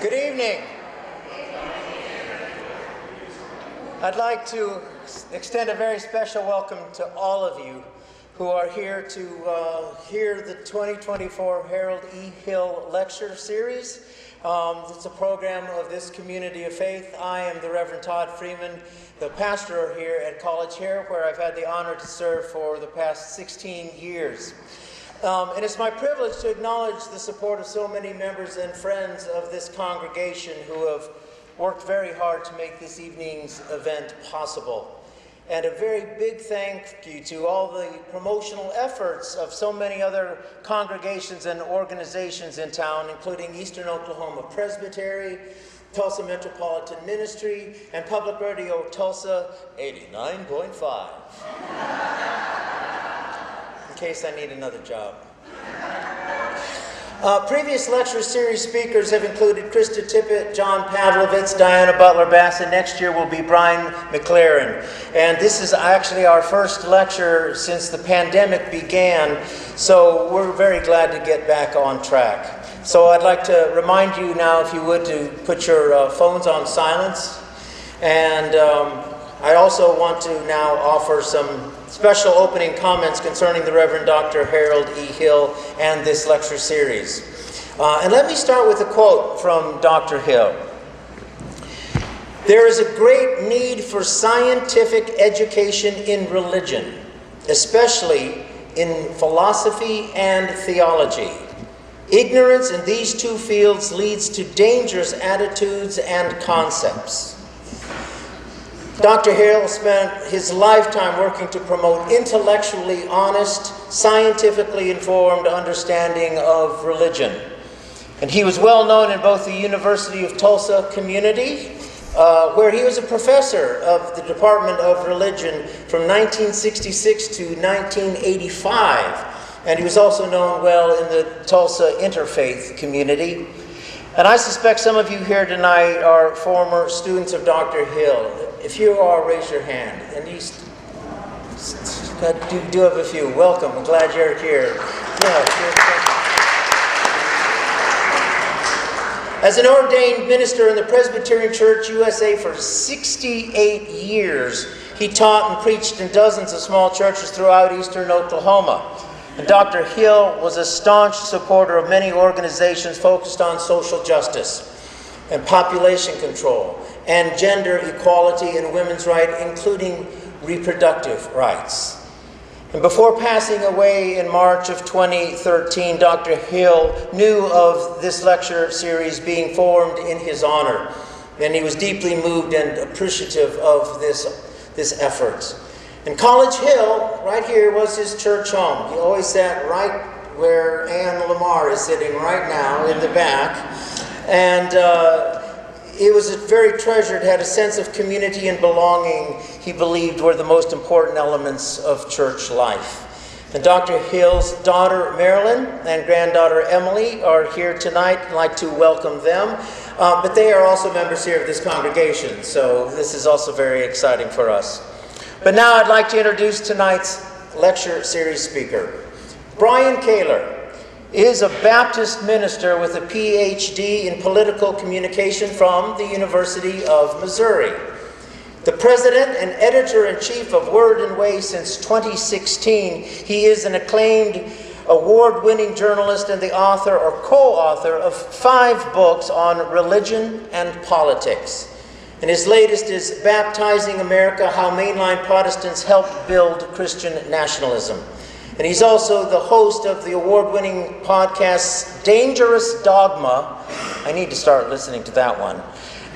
Good evening. I'd like to extend a very special welcome to all of you who are here to hear the 2024 Harold E. Hill Lecture Series. It's a program of this community of faith. I am the Reverend Todd Freeman, the pastor here at College Here, where I've had the honor to serve for the past 16 years. And it's my privilege to acknowledge the support of so many members and friends of this congregation who have worked very hard to make this evening's event possible. And a very big thank you to all the promotional efforts of so many other congregations and organizations in town, including Eastern Oklahoma Presbytery, Tulsa Metropolitan Ministry, and Public Radio Tulsa 89.5. In case I need another job. Previous lecture series speakers have included Krista Tippett, John Pavlovitz, Diana Butler-Bassett. Next year will be Brian McLaren. And this is actually our first lecture since the pandemic began, so we're very glad to get back on track. So I'd like to remind you now, if you would, to put your phones on silence. And I also want to now offer some special opening comments concerning the Reverend Dr. Harold E. Hill and this lecture series. And let me start with a quote from Dr. Hill. "There is a great need for scientific education in religion, especially in philosophy and theology. Ignorance in these two fields leads to dangerous attitudes and concepts." Dr. Hill spent his lifetime working to promote intellectually honest, scientifically informed understanding of religion. And he was well known in both the University of Tulsa community, where he was a professor of the Department of Religion from 1966 to 1985. And he was also known well in the Tulsa interfaith community. And I suspect some of you here tonight are former students of Dr. Hill. If you are, raise your hand. And you do have a few. Welcome. I'm glad you're here. As an ordained minister in the Presbyterian Church USA for 68 years, he taught and preached in dozens of small churches throughout eastern Oklahoma. And Dr. Hill was a staunch supporter of many organizations focused on social justice and population control and gender equality and women's rights, including reproductive rights. And before passing away in March of 2013, Dr. Hill knew of this lecture series being formed in his honor, and he was deeply moved and appreciative of this effort. And College Hill, right here, was his church home. He always sat right where Ann Lamar is sitting right now in the back. And it was very treasured, had a sense of community and belonging he believed were the most important elements of church life. And Dr. Hill's daughter, Marilyn, and granddaughter, Emily, are here tonight. I'd like to welcome them. But they are also members here of this congregation, so this is also very exciting for us. But now I'd like to introduce tonight's lecture series speaker. Brian Kaylor is a Baptist minister with a PhD in political communication from the University of Missouri. The president and editor-in-chief of Word and Way since 2016, he is an acclaimed award-winning journalist and the author or co-author of 5 books on religion and politics. And his latest is Baptizing America, How Mainline Protestants Helped Build Christian Nationalism. And he's also the host of the award-winning podcast, Dangerous Dogma. I need to start listening to that one.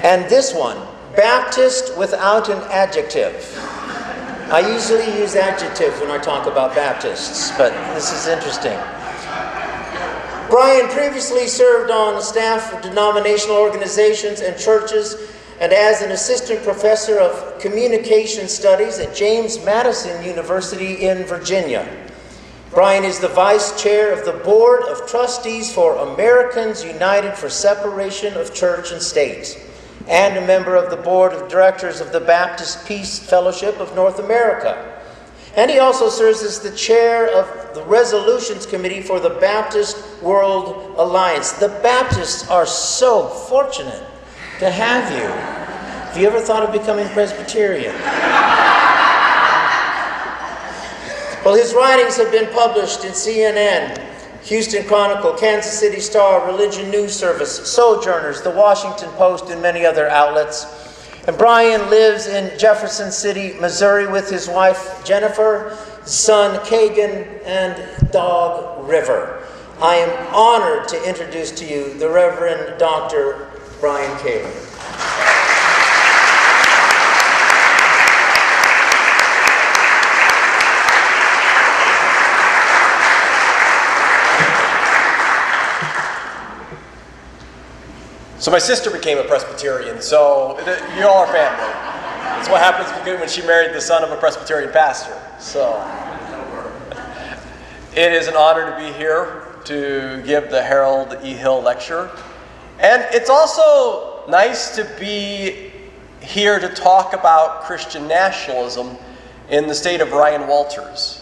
And this one, Baptist Without an Adjective. I usually use adjectives when I talk about Baptists, but this is interesting. Brian previously served on the staff of denominational organizations and churches, and as an assistant professor of communication studies at James Madison University in Virginia. Brian is the vice chair of the Board of Trustees for Americans United for Separation of Church and State, and a member of the Board of Directors of the Baptist Peace Fellowship of North America. And he also serves as the chair of the Resolutions Committee for the Baptist World Alliance. The Baptists are so fortunate to have you. Have you ever thought of becoming Presbyterian? Well, his writings have been published in CNN, Houston Chronicle, Kansas City Star, Religion News Service, Sojourners, The Washington Post, and many other outlets. And Brian lives in Jefferson City, Missouri with his wife Jennifer, son Kagan, and dog River. I am honored to introduce to you the Reverend Dr. Brian Kaylor. So my sister became a Presbyterian, so you all are family. That's what happens when she married the son of a Presbyterian pastor. So it is an honor to be here to give the Harold E. Hill lecture. And it's also nice to be here to talk about Christian nationalism in the state of Ryan Walters.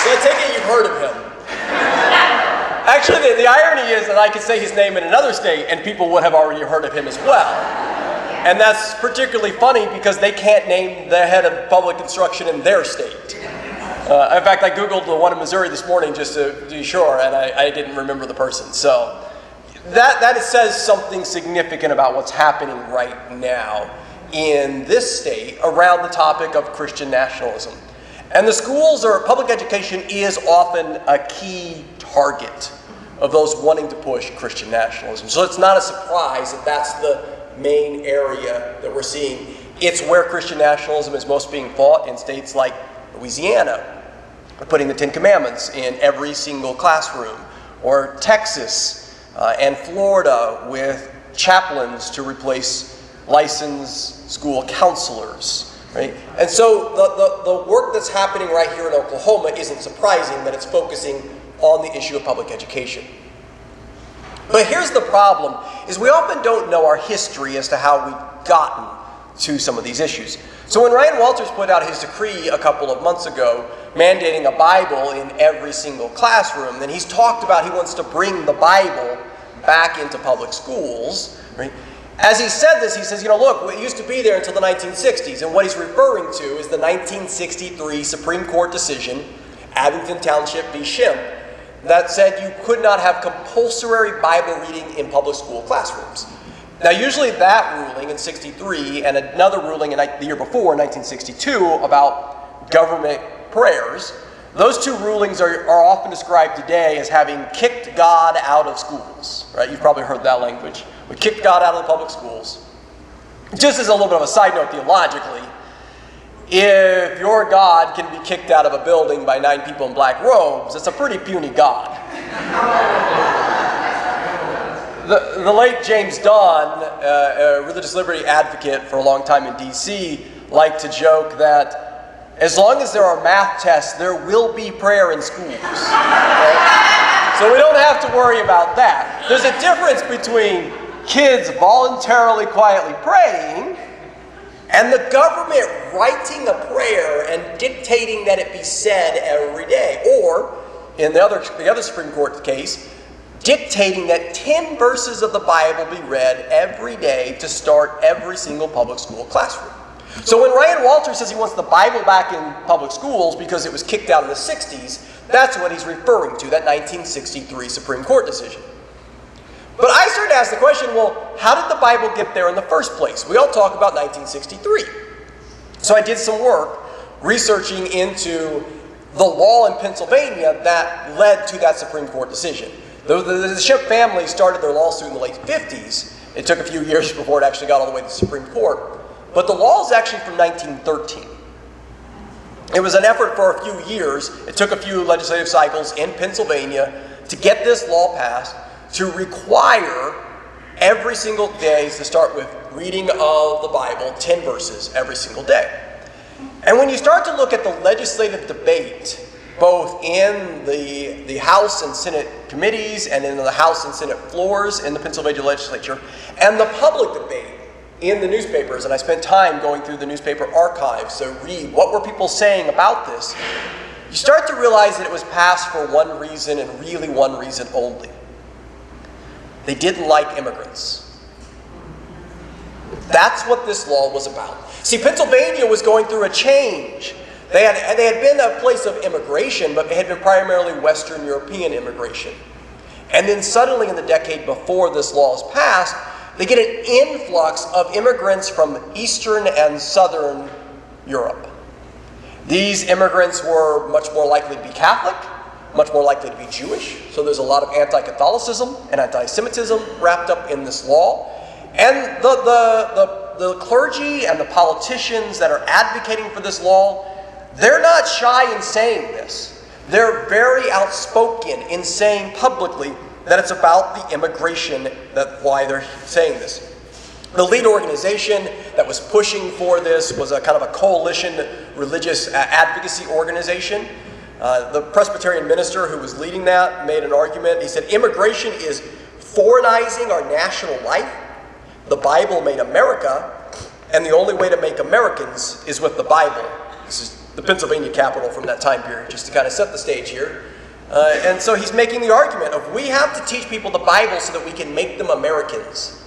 I take it you've heard of him. Actually, the irony is that I could say his name in another state and people would have already heard of him as well. And that's particularly funny because they can't name the head of public instruction in their state. In fact, I Googled the one in Missouri this morning just to be sure, and I didn't remember the person. So that says something significant about what's happening right now in this state around the topic of Christian nationalism. And the schools or public education is often a key target of those wanting to push Christian nationalism. So it's not a surprise that that's the main area that we're seeing. It's where Christian nationalism is most being fought in states like Louisiana, putting the Ten Commandments in every single classroom, or Texas and Florida with chaplains to replace licensed school counselors. Right? And so the work that's happening right here in Oklahoma isn't surprising that it's focusing on the issue of public education. But here's the problem, is we often don't know our history as to how we've gotten to some of these issues. So when Ryan Walters put out his decree a couple of months ago, mandating a Bible in every single classroom, then he's talked about he wants to bring the Bible back into public schools, right? As he said this, he says, look, it used to be there until the 1960s, and what he's referring to is the 1963 Supreme Court decision, Abington Township v. Schimpf, that said you could not have compulsory Bible reading in public school classrooms. Now, usually that ruling in 63 and another ruling in the year before, 1962, about government prayers, those two rulings are often described today as having kicked God out of schools. Right? You've probably heard that language. We kicked God out of the public schools. Just as a little bit of a side note theologically, if your God can be kicked out of a building by 9 people in black robes, it's a pretty puny God. The late James Donn, a religious liberty advocate for a long time in D.C., liked to joke that as long as there are math tests, there will be prayer in schools. Right? So we don't have to worry about that. There's a difference between kids voluntarily, quietly praying, and the government writing a prayer and dictating that it be said every day. Or, in the other Supreme Court case, dictating that 10 verses of the Bible be read every day to start every single public school classroom. So when Ryan Walters says he wants the Bible back in public schools because it was kicked out in the 60s, that's what he's referring to, that 1963 Supreme Court decision. But I started to ask the question, well, how did the Bible get there in the first place? We all talk about 1963. So I did some work researching into the law in Pennsylvania that led to that Supreme Court decision. The Schimpf family started their lawsuit in the late 50s. It took a few years before it actually got all the way to the Supreme Court. But the law is actually from 1913. It was an effort for a few years. It took a few legislative cycles in Pennsylvania to get this law passed to require every single day to start with reading of the Bible, 10 verses every single day. And when you start to look at the legislative debate both in the House and Senate committees and in the House and Senate floors in the Pennsylvania legislature, and the public debate in the newspapers. And I spent time going through the newspaper archives to read what were people saying about this. You start to realize that it was passed for one reason and really one reason only. They didn't like immigrants. That's what this law was about. See, Pennsylvania was going through a change. They had been a place of immigration, but it had been primarily Western European immigration. And then suddenly in the decade before this law is passed, they get an influx of immigrants from Eastern and Southern Europe. These immigrants were much more likely to be Catholic, much more likely to be Jewish. So there's a lot of anti-Catholicism and anti-Semitism wrapped up in this law. And the clergy and the politicians that are advocating for this law, they're not shy in saying this. They're very outspoken in saying publicly that it's about the immigration, that's why they're saying this. The lead organization that was pushing for this was a kind of a coalition religious advocacy organization. The Presbyterian minister who was leading that made an argument. He said, immigration is foreignizing our national life. The Bible made America, and the only way to make Americans is with the Bible. This is the Pennsylvania capital from that time period, just to kind of set the stage here. And so he's making the argument of we have to teach people the Bible so that we can make them Americans.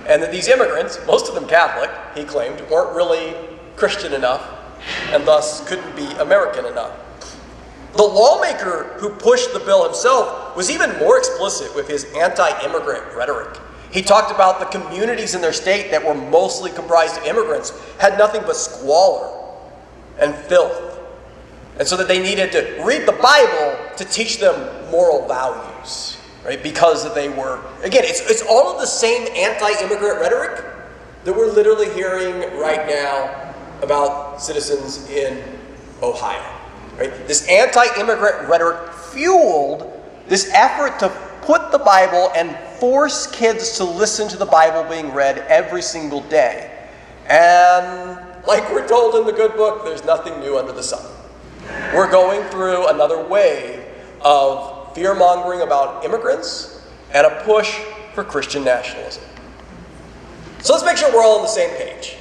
And that these immigrants, most of them Catholic, he claimed, weren't really Christian enough and thus couldn't be American enough. The lawmaker who pushed the bill himself was even more explicit with his anti-immigrant rhetoric. He talked about the communities in their state that were mostly comprised of immigrants had nothing but squalor and filth. And so that they needed to read the Bible to teach them moral values, right? Because they were, again, it's all of the same anti-immigrant rhetoric that we're literally hearing right now about citizens in Ohio, right? This anti-immigrant rhetoric fueled this effort to put the Bible and force kids to listen to the Bible being read every single day. And like we're told in the good book, there's nothing new under the sun. We're going through another wave of fear-mongering about immigrants and a push for Christian nationalism. So let's make sure we're all on the same page.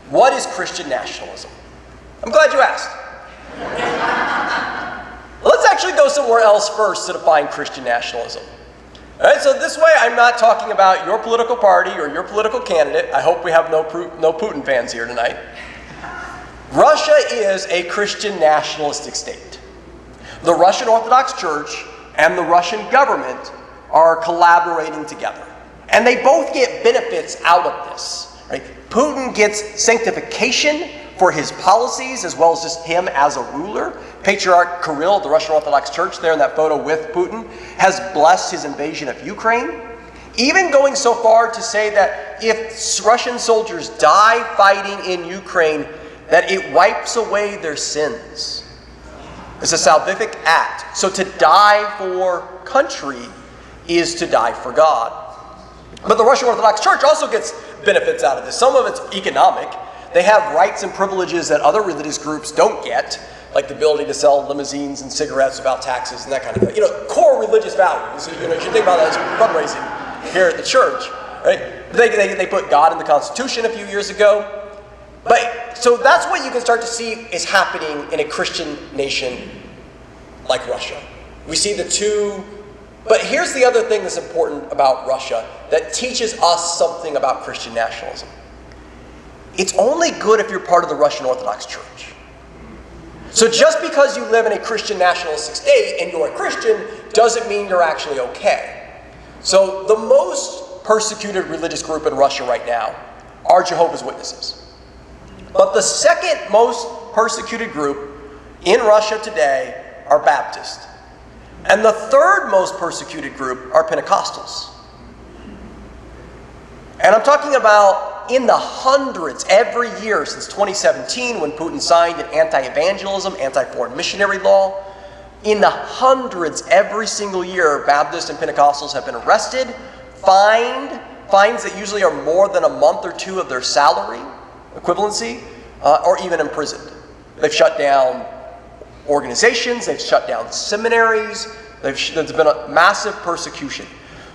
What is Christian nationalism? I'm glad you asked. Let's actually go somewhere else first to define Christian nationalism. All right, so this way I'm not talking about your political party or your political candidate. I hope we have no Putin fans here tonight. Russia is a Christian nationalistic state. The Russian Orthodox Church and the Russian government are collaborating together. And they both get benefits out of this. Right? Putin gets sanctification for his policies as well as just him as a ruler. Patriarch Kirill of the Russian Orthodox Church there in that photo with Putin has blessed his invasion of Ukraine. Even going so far to say that if Russian soldiers die fighting in Ukraine, that it wipes away their sins. It's a salvific act. So to die for country is to die for God. But the Russian Orthodox Church also gets benefits out of this. Some of it's economic. They have rights and privileges that other religious groups don't get, like the ability to sell limousines and cigarettes without taxes and that kind of thing. Core religious values. You should think about that as fundraising here at the church. Right? They put God in the Constitution a few years ago. But so that's what you can start to see is happening in a Christian nation like Russia. We see the two. But here's the other thing that's important about Russia that teaches us something about Christian nationalism. It's only good if you're part of the Russian Orthodox Church. So just because you live in a Christian nationalistic state and you're a Christian doesn't mean you're actually okay. So the most persecuted religious group in Russia right now are Jehovah's Witnesses. But the second most persecuted group in Russia today are Baptists. And the third most persecuted group are Pentecostals. And I'm talking about in the hundreds every year since 2017 when Putin signed an anti-evangelism, anti-foreign missionary law. In the hundreds every single year, Baptists and Pentecostals have been arrested, fined, fines that usually are more than a month or two of their salary equivalency, or even imprisoned. They've shut down organizations, they've shut down seminaries, there's been a massive persecution.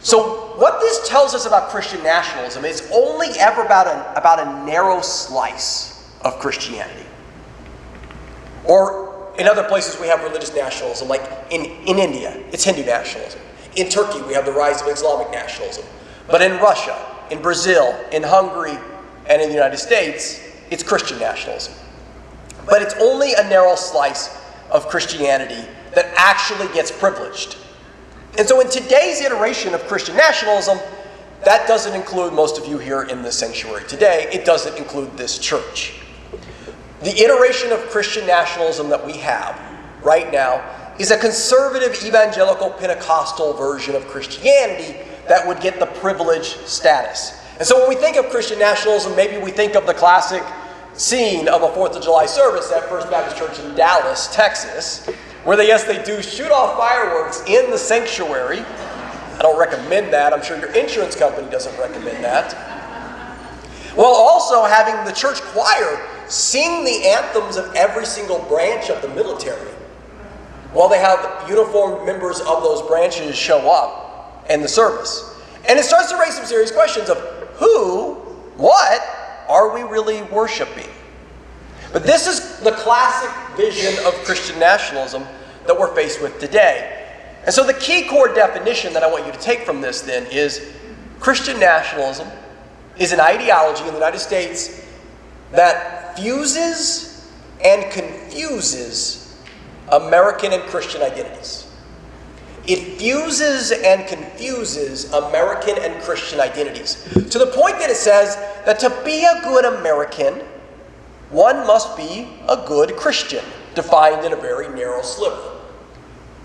So what this tells us about Christian nationalism is only ever about a narrow slice of Christianity. Or in other places we have religious nationalism, like in India, it's Hindu nationalism. In Turkey, we have the rise of Islamic nationalism. But in Russia, in Brazil, in Hungary, and in the United States, it's Christian nationalism. But it's only a narrow slice of Christianity that actually gets privileged. And so in today's iteration of Christian nationalism, that doesn't include most of you here in the sanctuary today. It doesn't include this church. The iteration of Christian nationalism that we have right now is a conservative, evangelical, Pentecostal version of Christianity that would get the privileged status. And so when we think of Christian nationalism, maybe we think of the classic scene of a 4th of July service at First Baptist Church in Dallas, Texas, where they do shoot off fireworks in the sanctuary. I don't recommend that. I'm sure your insurance company doesn't recommend that. While also having the church choir sing the anthems of every single branch of the military, while they have uniformed members of those branches show up in the service. And it starts to raise some serious questions of who, what are we really worshiping? But this is the classic vision of Christian nationalism that we're faced with today. And so the key core definition that I want you to take from this then is Christian nationalism is an ideology in the United States that fuses and confuses American and Christian identities. It fuses and confuses American and Christian identities to the point that it says that to be a good American, one must be a good Christian, defined in a very narrow sliver.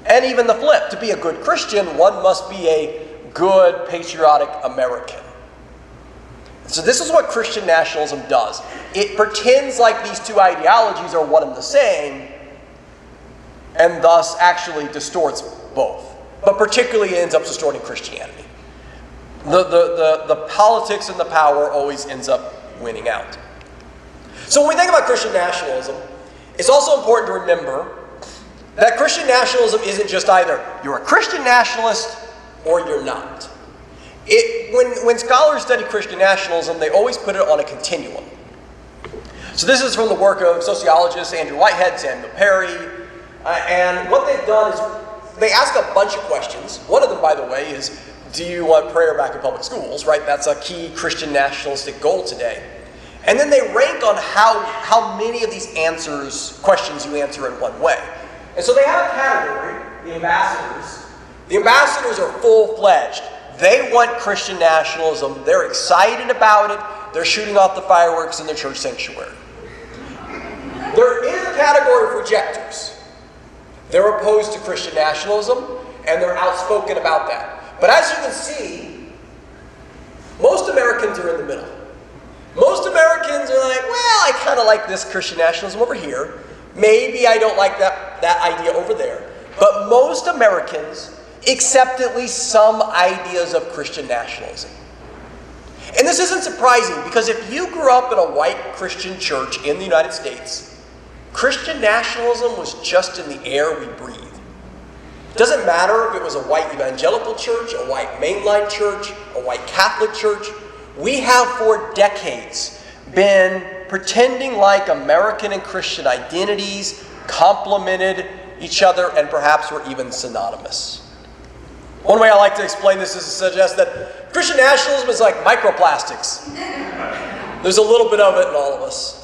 And even the flip, to be a good Christian, one must be a good patriotic American. So this is what Christian nationalism does. It pretends like these two ideologies are one and the same, and thus actually distorts both. But particularly ends up distorting Christianity. The politics and the power always ends up winning out. So when we think about Christian nationalism, it's also important to remember that Christian nationalism isn't just either you're a Christian nationalist or you're not. When scholars study Christian nationalism, they always put it on a continuum. So this is from the work of sociologists Andrew Whitehead, Samuel Perry, and what they've done is they ask a bunch of questions. One of them, by the way, is do you want prayer back in public schools, right? That's a key Christian nationalistic goal today. And then they rank on how many of these questions you answer in one way. And so they have a category, the ambassadors. The ambassadors are full-fledged. They want Christian nationalism. They're excited about it. They're shooting off the fireworks in their church sanctuary. There is a category of rejectors. They're opposed to Christian nationalism, and they're outspoken about that. But as you can see, most Americans are in the middle. Most Americans are like, well, I kind of like this Christian nationalism over here. Maybe I don't like that idea over there. But most Americans accept at least some ideas of Christian nationalism. And this isn't surprising, because if you grew up in a white Christian church in the United States, Christian nationalism was just in the air we breathe. It doesn't matter if it was a white evangelical church, a white mainline church, a white Catholic church. We have for decades been pretending like American and Christian identities complemented each other and perhaps were even synonymous. One way I like to explain this is to suggest that Christian nationalism is like microplastics. There's a little bit of it in all of us.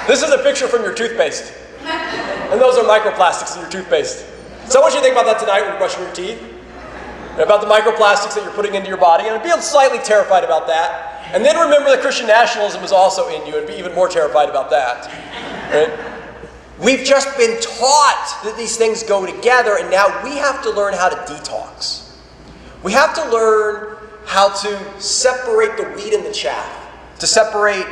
This is a picture from your toothpaste. And those are microplastics in your toothpaste. So I want you to think about that tonight when you're brushing your teeth. And about the microplastics that you're putting into your body. And be slightly terrified about that. And then remember that Christian nationalism is also in you and be even more terrified about that. Right? We've just been taught that these things go together, and now we have to learn how to detox. We have to learn how to separate the wheat and the chaff, to separate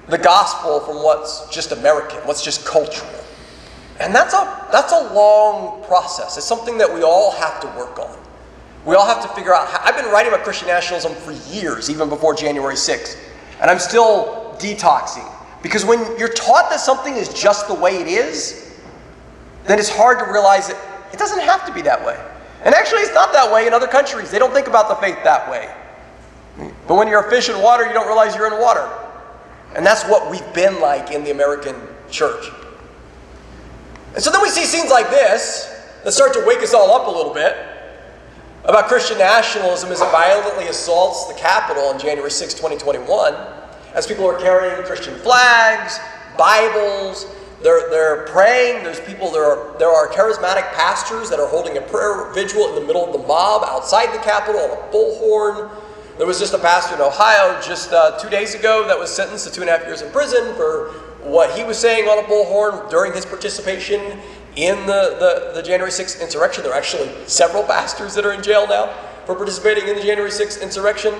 the gospel from what's just American, what's just cultural. And that's a long process. It's something that we all have to work on. We all have to figure out. I've been writing about Christian nationalism for years, even before January 6th, and I'm still detoxing. Because when you're taught that something is just the way it is, then it's hard to realize that it doesn't have to be that way. And actually, it's not that way in other countries. They don't think about the faith that way. But when you're a fish in water, you don't realize you're in water. And that's what we've been like in the American church. And so then we see scenes like this that start to wake us all up a little bit about Christian nationalism as it violently assaults the Capitol on January 6, 2021, as people are carrying Christian flags, Bibles, they're praying. There are charismatic pastors that are holding a prayer vigil in the middle of the mob outside the Capitol on a bullhorn. There was just a pastor in Ohio just 2 days ago that was sentenced to 2.5 years in prison for what he was saying on a bullhorn during his participation in the January 6th insurrection. There are actually several pastors that are in jail now for participating in the January 6th insurrection.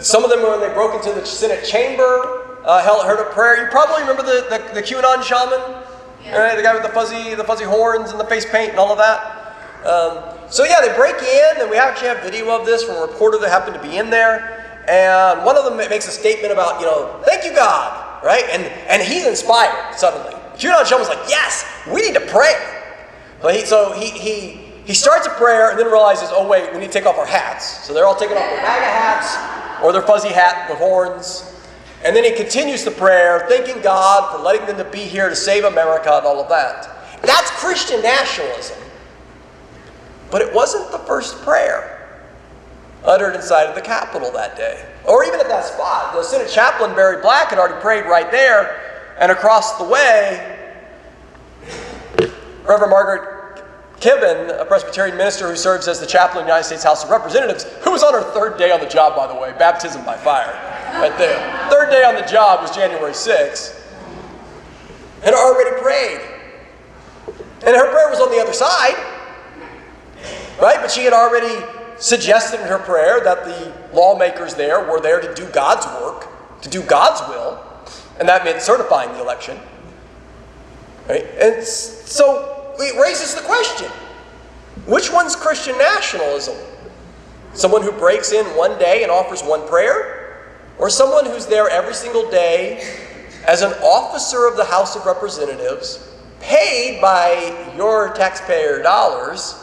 Some of them, when they broke into the Senate chamber, heard a prayer. You probably remember the QAnon shaman, right? The guy with the fuzzy horns and the face paint and all of that. So yeah, they break in, and we actually have video of this from a reporter that happened to be in there. And one of them makes a statement about, thank you, God, right? And he's inspired suddenly. QAnon shaman's like, yes, we need to pray. So he starts a prayer and then realizes, oh wait, we need to take off our hats. So they're all taking off their MAGA hats or their fuzzy hat with horns. And then he continues the prayer, thanking God for letting them to be here to save America and all of that. That's Christian nationalism. But it wasn't the first prayer uttered inside of the Capitol that day. Or even at that spot. The Senate chaplain, Barry Black, had already prayed right there. And across the way, Reverend Margaret Kibben, a Presbyterian minister who serves as the chaplain of the United States House of Representatives, who was on her third day on the job, by the way, baptism by fire, right there. Third day on the job was January 6th, had already prayed. And her prayer was on the other side, right? But she had already suggested in her prayer that the lawmakers there were there to do God's work, to do God's will, and that meant certifying the election. Right? And so it raises the question, which one's Christian nationalism? Someone who breaks in one day and offers one prayer? Or someone who's there every single day as an officer of the House of Representatives, paid by your taxpayer dollars,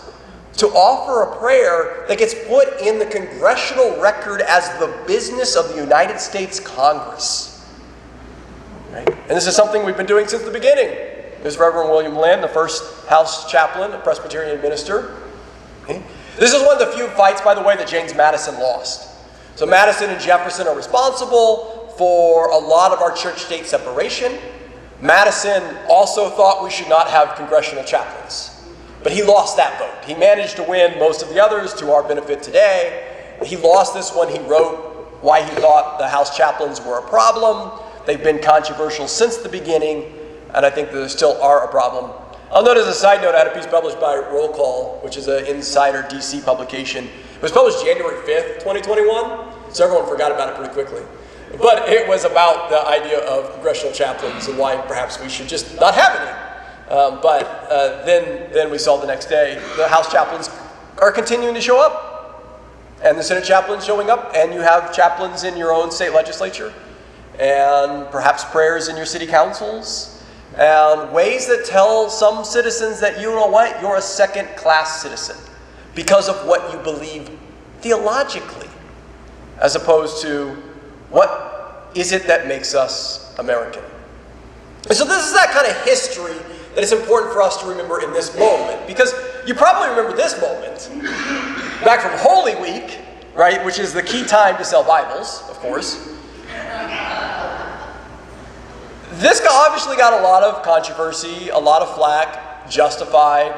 to offer a prayer that gets put in the congressional record as the business of the United States Congress? Right? And this is something we've been doing since the beginning. There's Reverend William Lynn, the first House chaplain, a Presbyterian minister. Okay? This is one of the few fights, by the way, that James Madison lost. So Madison and Jefferson are responsible for a lot of our church-state separation. Madison also thought we should not have congressional chaplains. But he lost that vote. He managed to win most of the others to our benefit today. He lost this one. He wrote why he thought the House chaplains were a problem. They've been controversial since the beginning, and I think that there still are a problem. I'll note as a side note, I had a piece published by Roll Call, which is an Insider DC publication. It was published January 5th, 2021, so everyone forgot about it pretty quickly. But it was about the idea of congressional chaplains and why perhaps we should just not have any. Then we saw the next day the House chaplains are continuing to show up, and the Senate chaplains showing up, and you have chaplains in your own state legislature, and perhaps prayers in your city councils, and ways that tell some citizens that you know what, you're a second-class citizen because of what you believe theologically, as opposed to what is it that makes us American. And so this is that kind of history that it's important for us to remember in this moment, because you probably remember this moment back from Holy Week, right, which is the key time to sell Bibles, of course. This obviously got a lot of controversy, a lot of flack, justified,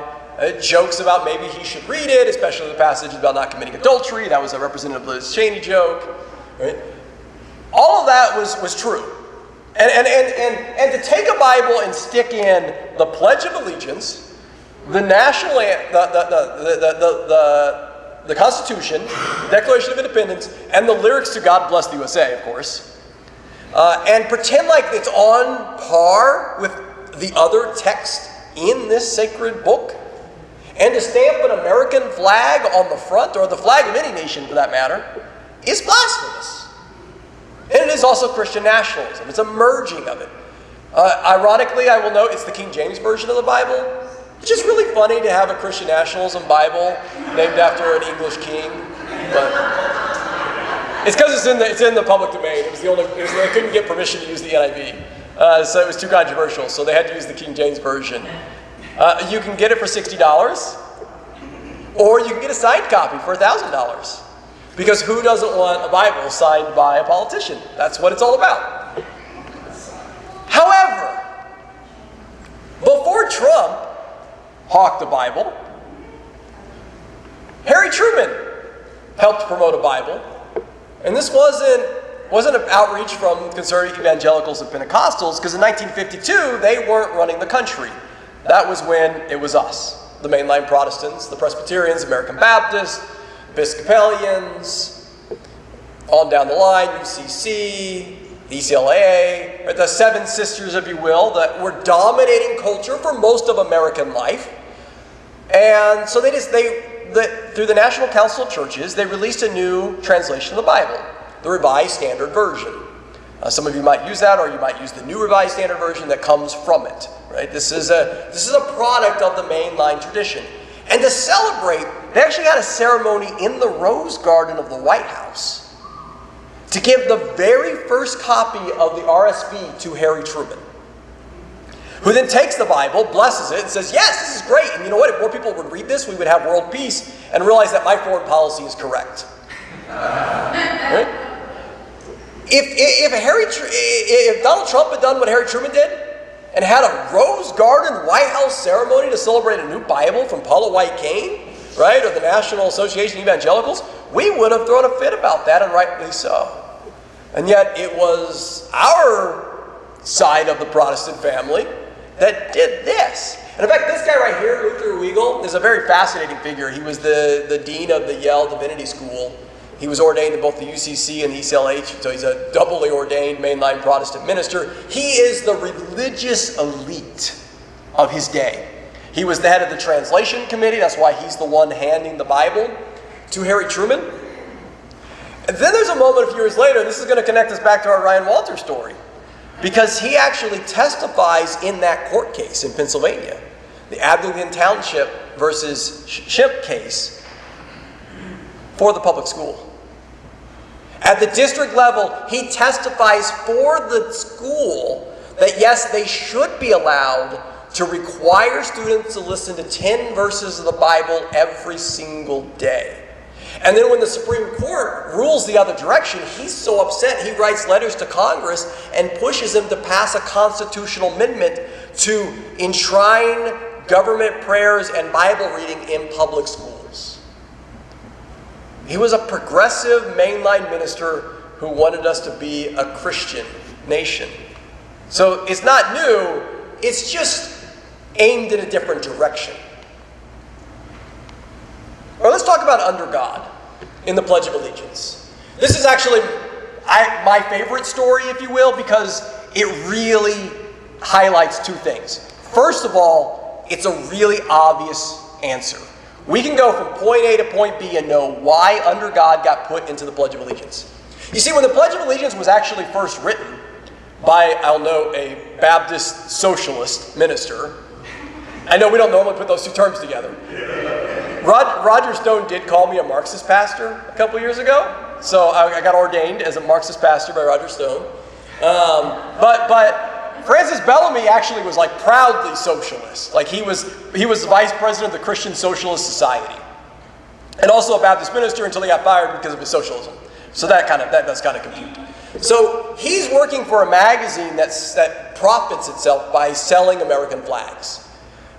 jokes about maybe he should read it, especially the passage about not committing adultery. That was a Representative Liz Cheney joke, right? All of that was true. And to take a Bible and stick in the Pledge of Allegiance, the national, the Constitution, the Declaration of Independence, and the lyrics to God Bless the USA, of course, and pretend like it's on par with the other text in this sacred book, and to stamp an American flag on the front, or the flag of any nation for that matter, is blasphemous. And it is also Christian nationalism. It's a merging of it. Ironically, I will note it's the King James Version of the Bible. It's just really funny to have a Christian nationalism Bible named after an English king, but it's because it's in the public domain. They couldn't get permission to use the NIV, so it was too controversial. So they had to use the King James Version. You can get it for $60, or you can get a signed copy for $1,000. Because who doesn't want a Bible signed by a politician? That's what it's all about. However, before Trump hawked the Bible, Harry Truman helped promote a Bible. And this wasn't an outreach from conservative evangelicals and Pentecostals, because in 1952, they weren't running the country. That was when it was us, the mainline Protestants, the Presbyterians, American Baptists, Episcopalians, on down the line, UCC, ECLAA, the Seven Sisters, if you will, that were dominating culture for most of American life. And so through the National Council of Churches, they released a new translation of the Bible, the Revised Standard Version. Some of you might use that, or you might use the New Revised Standard Version that comes from it. Right? This is a product of the mainline tradition. And to celebrate, they actually had a ceremony in the Rose Garden of the White House to give the very first copy of the RSV to Harry Truman, who then takes the Bible, blesses it, and says, yes, this is great. And you know what? If more people would read this, we would have world peace and realize that my foreign policy is correct. Right? If Donald Trump had done what Harry Truman did, and had a Rose Garden White House ceremony to celebrate a new Bible from Paula White Cain, right, or the National Association of Evangelicals, we would have thrown a fit about that, and rightly so. And yet it was our side of the Protestant family that did this. And in fact, this guy right here, Luther Weigel, is a very fascinating figure. He was the dean of the Yale Divinity School. He was ordained in both the UCC and the ECLH, so he's a doubly ordained mainline Protestant minister. He is the religious elite of his day. He was the head of the translation committee. That's why he's the one handing the Bible to Harry Truman. And then there's a moment a few years later, and this is going to connect us back to our Ryan Walter story, because he actually testifies in that court case in Pennsylvania, the Abingdon Township versus Shimp case, for the public school. At the district level, he testifies for the school that yes, they should be allowed to require students to listen to 10 verses of the Bible every single day. And then when the Supreme Court rules the other direction, he's so upset he writes letters to Congress and pushes them to pass a constitutional amendment to enshrine government prayers and Bible reading in public schools. He was a progressive mainline minister who wanted us to be a Christian nation. So it's not new, it's just aimed in a different direction. Or let's talk about under God in the Pledge of Allegiance. This is actually my favorite story, if you will, because it really highlights two things. First of all, it's a really obvious answer. We can go from point A to point B and know why under God got put into the Pledge of Allegiance. You see, when the Pledge of Allegiance was actually first written by, I'll note, a Baptist socialist minister, I know we don't normally put those two terms together. Roger Stone did call me a Marxist pastor a couple years ago, so I got ordained as a Marxist pastor by Roger Stone. But Francis Bellamy actually was like proudly socialist. Like he was the vice president of the Christian Socialist Society, and also a Baptist minister until he got fired because of his socialism. So that does kind of compute. So he's working for a magazine that profits itself by selling American flags.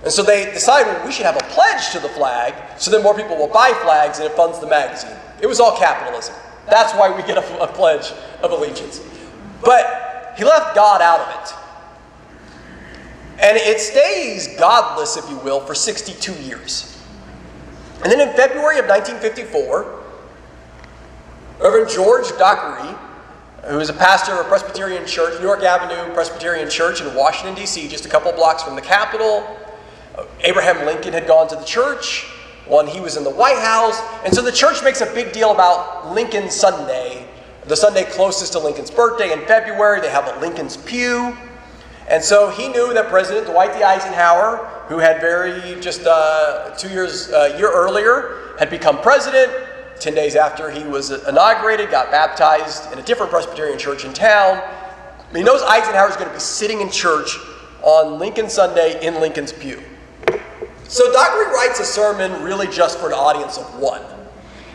And so they decided, well, we should have a pledge to the flag, so then more people will buy flags and it funds the magazine. It was all capitalism. That's why we get a Pledge of Allegiance. But he left God out of it. And it stays godless, if you will, for 62 years. And then in February of 1954, Reverend George Dockery, who is a pastor of a Presbyterian church, New York Avenue Presbyterian Church in Washington, D.C., just a couple blocks from the Capitol. Abraham Lincoln had gone to the church when he was in the White House. And so the church makes a big deal about Lincoln Sunday the Sunday closest to Lincoln's birthday in February. They have a Lincoln's Pew. And so he knew that President Dwight D. Eisenhower, who had just 2 years, a year earlier, had become president. 10 days after he was inaugurated, got baptized in a different Presbyterian church in town. He knows Eisenhower is going to be sitting in church on Lincoln Sunday in Lincoln's pew. So Dockery writes a sermon really just for an audience of one.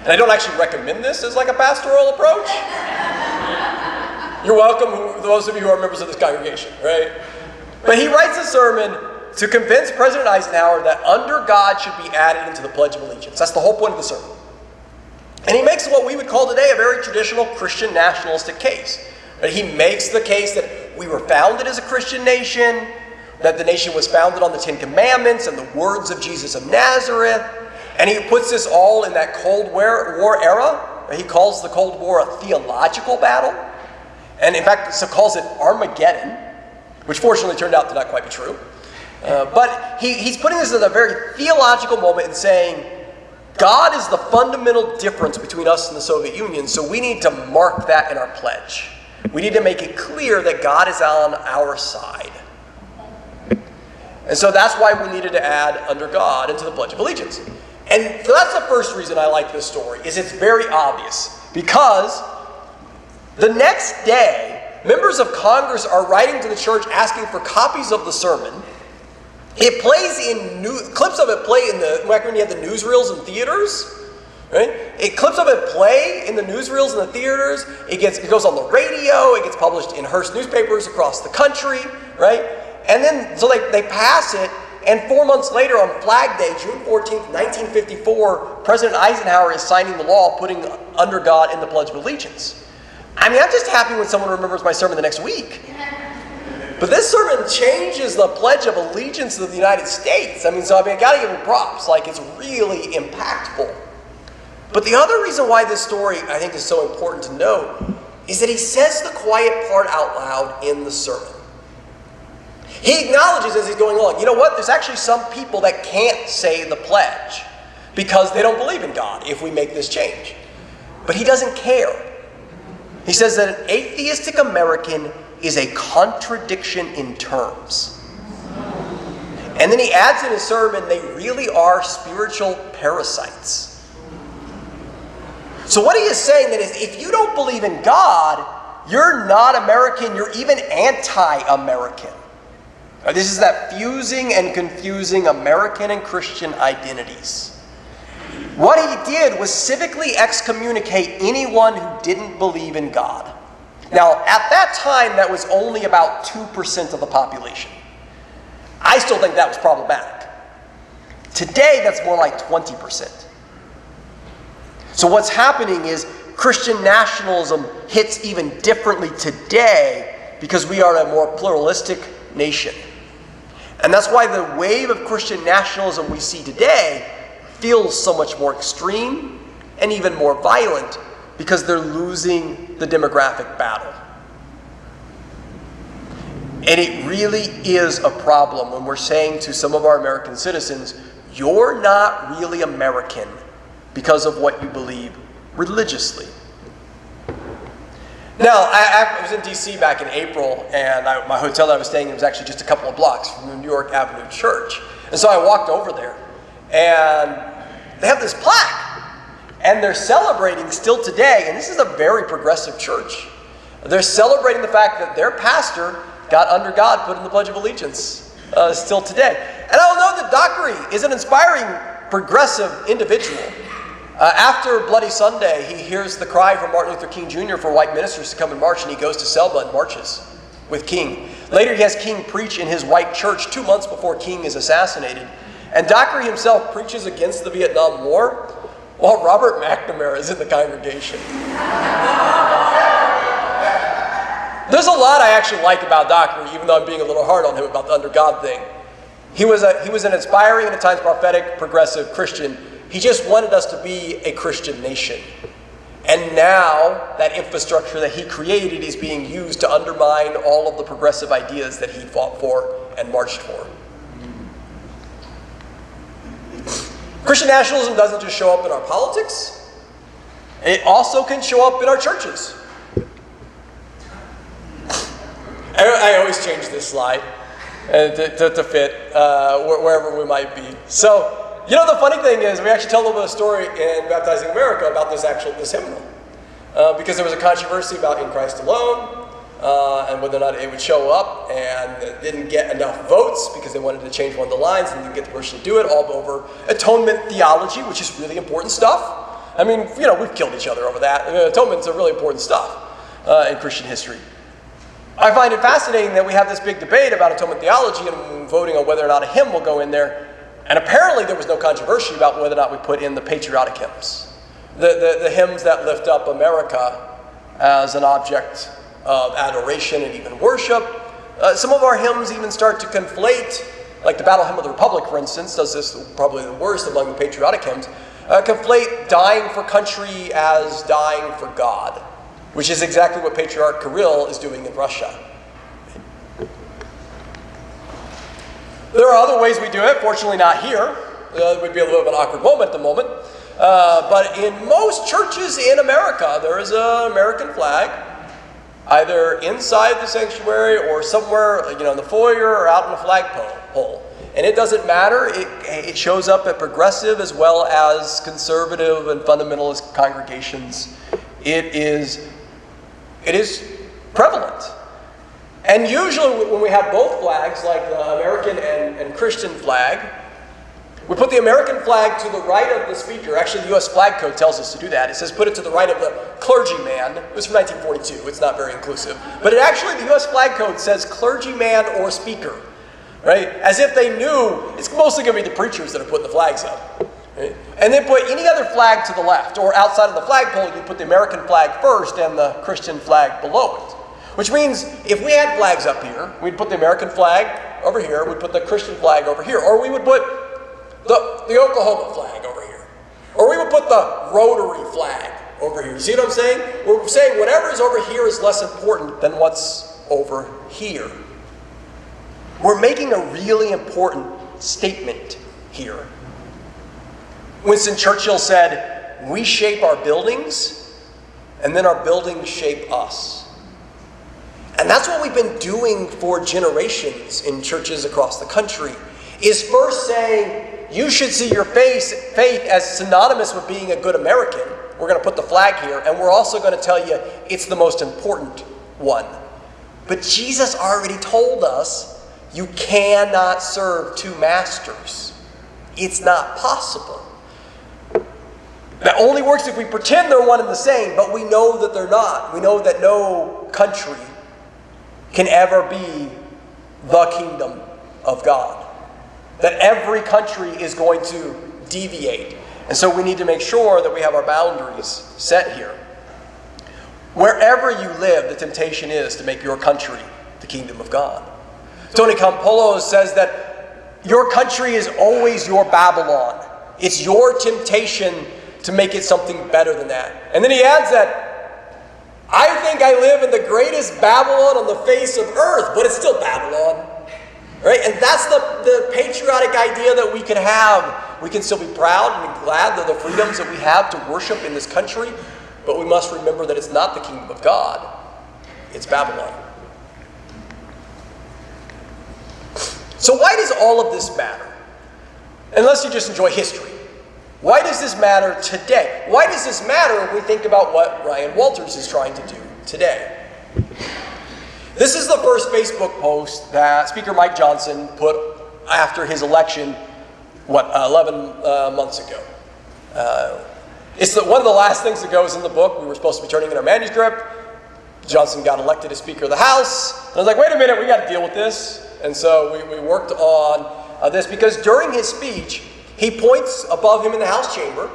And I don't actually recommend this as like a pastoral approach. You're welcome, those of you who are members of this congregation, right? But he writes a sermon to convince President Eisenhower that under God should be added into the Pledge of Allegiance. That's the whole point of the sermon. And he makes what we would call today a very traditional Christian nationalistic case. He makes the case that we were founded as a Christian nation, that the nation was founded on the Ten Commandments and the words of Jesus of Nazareth. And he puts this all in that Cold War era. He calls the Cold War a theological battle. And in fact, so calls it Armageddon, which fortunately turned out to not quite be true. But he's putting this in a very theological moment and saying, God is the fundamental difference between us and the Soviet Union, so we need to mark that in our pledge. We need to make it clear that God is on our side. And so that's why we needed to add under God into the Pledge of Allegiance. And so that's the first reason I like this story, is it's very obvious. Because the next day, members of Congress are writing to the church asking for copies of the sermon. It plays in clips of it play in back when you had the newsreels in theaters, right? Clips of it play in the newsreels in the theaters. It goes on the radio. It gets published in Hearst newspapers across the country, right? And then so they pass it, and 4 months later on Flag Day, June 14th, 1954, President Eisenhower is signing the law putting under God in the Pledge of Allegiance. I mean, I'm just happy when someone remembers my sermon the next week. But this sermon changes the Pledge of Allegiance of the United States. I got to give him props. Like, it's really impactful. But the other reason why this story, I think, is so important to note is that he says the quiet part out loud in the sermon. He acknowledges as he's going along, you know what? There's actually some people that can't say the pledge because they don't believe in God if we make this change. But he doesn't care. He says that an atheistic American is a contradiction in terms. And then he adds in his sermon, they really are spiritual parasites. So what he is saying that is, if you don't believe in God, you're not American, you're even anti-American. This is that fusing and confusing American and Christian identities. What he did was civically excommunicate anyone who didn't believe in God. Now, at that time, that was only about 2% of the population. I still think that was problematic. Today, that's more like 20%. So what's happening is Christian nationalism hits even differently today because we are a more pluralistic nation. And that's why the wave of Christian nationalism we see today feels so much more extreme and even more violent because they're losing the demographic battle. And it really is a problem when we're saying to some of our American citizens, you're not really American because of what you believe religiously. Now, I was in D.C. back in April, and my hotel that I was staying in was actually just a couple of blocks from the New York Avenue Church. And so I walked over there, and they have this plaque, and they're celebrating still today, and this is a very progressive church. They're celebrating the fact that their pastor got under God, put in the Pledge of Allegiance still today. And I'll note that Dockery is an inspiring progressive individual. After Bloody Sunday, he hears the cry from Martin Luther King Jr. for white ministers to come and march, and he goes to Selma and marches with King. Later, he has King preach in his white church 2 months before King is assassinated. And Dockery himself preaches against the Vietnam War while Robert McNamara is in the congregation. There's a lot I actually like about Dockery, even though I'm being a little hard on him about the under God thing. He was an inspiring and at times prophetic, progressive Christian. He just wanted us to be a Christian nation. And now that infrastructure that he created is being used to undermine all of the progressive ideas that he fought for and marched for. Christian nationalism doesn't just show up in our politics. It also can show up in our churches. I always change this slide to fit wherever we might be. So, the funny thing is, we actually tell a little bit of a story in Baptizing America about this hymnal. Because there was a controversy about In Christ Alone, and whether or not it would show up, and it didn't get enough votes because they wanted to change one of the lines and didn't get the person to do it, all over atonement theology, which is really important stuff. I mean, we've killed each other over that. Atonement's a really important stuff in Christian history. I find it fascinating that we have this big debate about atonement theology and voting on whether or not a hymn will go in there. And apparently there was no controversy about whether or not we put in the patriotic hymns. The hymns that lift up America as an object of adoration and even worship. Some of our hymns even start to conflate, like the Battle Hymn of the Republic, for instance, does this probably the worst among the patriotic hymns, conflate dying for country as dying for God, which is exactly what Patriarch Kirill is doing in Russia. There are other ways we do it, fortunately not here. It would be a little bit of an awkward moment at the moment. But in most churches in America, there is an American flag, either inside the sanctuary or somewhere, in the foyer or out in the flagpole. And it doesn't matter. It shows up at progressive as well as conservative and fundamentalist congregations. It is prevalent. And usually when we have both flags, like the American and Christian flag, we put the American flag to the right of the speaker. Actually, the U.S. Flag Code tells us to do that. It says put it to the right of the clergyman. It was from 1942. It's not very inclusive. But the U.S. Flag Code says clergyman or speaker, right? As if they knew it's mostly going to be the preachers that are putting the flags up. Right? And then put any other flag to the left, or outside of the flagpole, you put the American flag first and the Christian flag below it. Which means if we had flags up here, we'd put the American flag over here, we'd put the Christian flag over here, or we would put the Oklahoma flag over here, or we would put the Rotary flag over here. See what I'm saying? We're saying whatever is over here is less important than what's over here. We're making a really important statement here. Winston Churchill said, "We shape our buildings, and then our buildings shape us." And that's what we've been doing for generations in churches across the country, is first saying, you should see your faith as synonymous with being a good American. We're going to put the flag here, and we're also going to tell you it's the most important one. But Jesus already told us you cannot serve two masters. It's not possible. That only works if we pretend they're one and the same, but we know that they're not. We know that no country can ever be the kingdom of God. That every country is going to deviate. And so we need to make sure that we have our boundaries set here. Wherever you live, the temptation is to make your country the kingdom of God. Tony Campolo says that your country is always your Babylon. It's your temptation to make it something better than that. And then he adds that, I think I live in the greatest Babylon on the face of earth, but it's still Babylon. Right? And that's the patriotic idea that we can have. We can still be proud and glad of the freedoms that we have to worship in this country, but we must remember that it's not the kingdom of God. It's Babylon. So why does all of this matter? Unless you just enjoy history. Why does this matter today? Why does this matter when we think about what Ryan Walters is trying to do today? This is the first Facebook post that Speaker Mike Johnson put after his election, 11 months ago. It's one of the last things that goes in the book. We were supposed to be turning in our manuscript. Johnson got elected as Speaker of the House. And I was like, wait a minute, we got to deal with this. And so we worked on this because during his speech, he points above him in the House chamber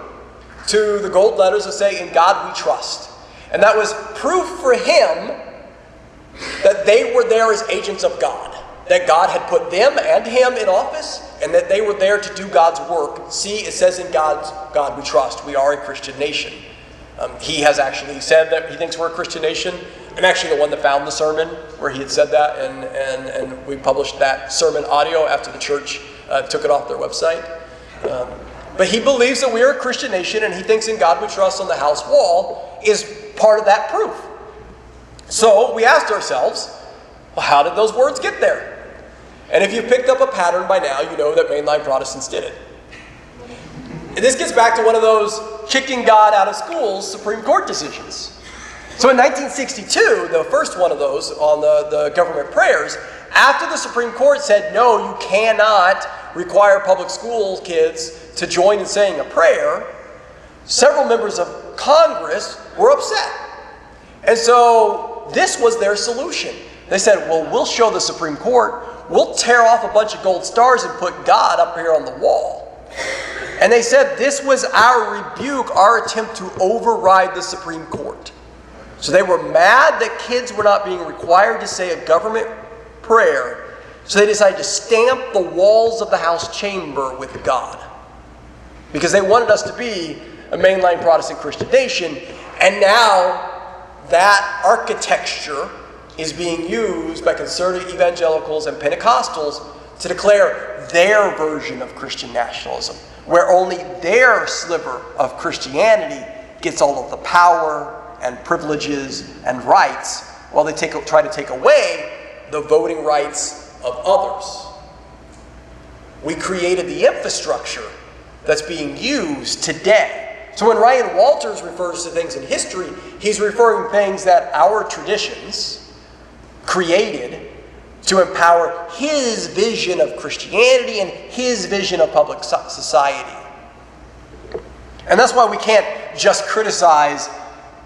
to the gold letters that say, "In God we trust." And that was proof for him that they were there as agents of God. That God had put them and him in office, and that they were there to do God's work. See, it says in God we trust. We are a Christian nation. He has actually said that he thinks we're a Christian nation. I'm actually the one that found the sermon where he had said that, and we published that sermon audio after the church took it off their website. But he believes that we are a Christian nation, and he thinks in God we trust on the house wall is part of that proof. So we asked ourselves, Well, how did those words get there? And if you've picked up a pattern by now, you know that mainline Protestants did it. And this gets back to one of those kicking God out of schools Supreme Court decisions. So in 1962, the first one of those on the government prayers, after the Supreme Court said, no, you cannot require public school kids to join in saying a prayer, several members of Congress were upset. And so this was their solution. They said, well, we'll show the Supreme Court, we'll tear off a bunch of gold stars and put God up here on the wall. And they said this was our rebuke, our attempt to override the Supreme Court. So they were mad that kids were not being required to say a government prayer. So they decided to stamp the walls of the House chamber with God. Because they wanted us to be a mainline Protestant Christian nation. And now that architecture is being used by conservative evangelicals and Pentecostals to declare their version of Christian nationalism, where only their sliver of Christianity gets all of the power and privileges and rights, while they try to take away the voting rights of others. We created the infrastructure that's being used today. So when Ryan Walters refers to things in history, he's referring to things that our traditions created to empower his vision of Christianity and his vision of public society. And that's why we can't just criticize,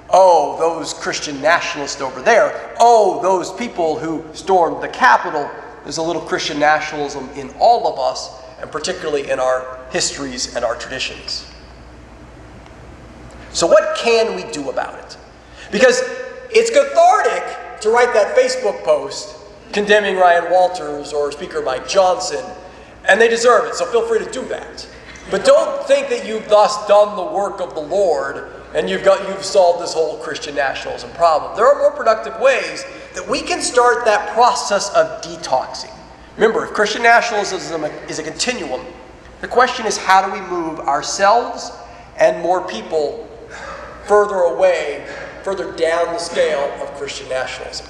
oh, those Christian nationalists over there. Oh, those people who stormed the Capitol. There's a little Christian nationalism in all of us, and particularly in our histories and our traditions. So what can we do about it? Because it's cathartic to write that Facebook post condemning Ryan Walters or Speaker Mike Johnson, and they deserve it, so feel free to do that. But don't think that you've thus done the work of the Lord and you've solved this whole Christian nationalism problem. There are more productive ways that we can start that process of detoxing. Remember, if Christian nationalism is a continuum, the question is, how do we move ourselves and more people further away, further down the scale of Christian nationalism?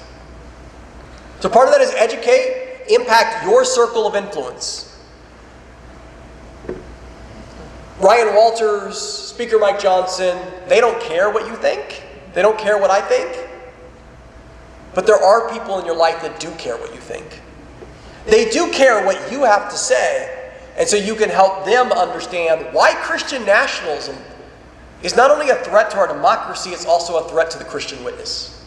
So part of that is educate, impact your circle of influence. Ryan Walters, Speaker Mike Johnson, they don't care what you think. They don't care what I think. But there are people in your life that do care what you think. They do care what you have to say, and so you can help them understand why Christian nationalism is not only a threat to our democracy, it's also a threat to the Christian witness.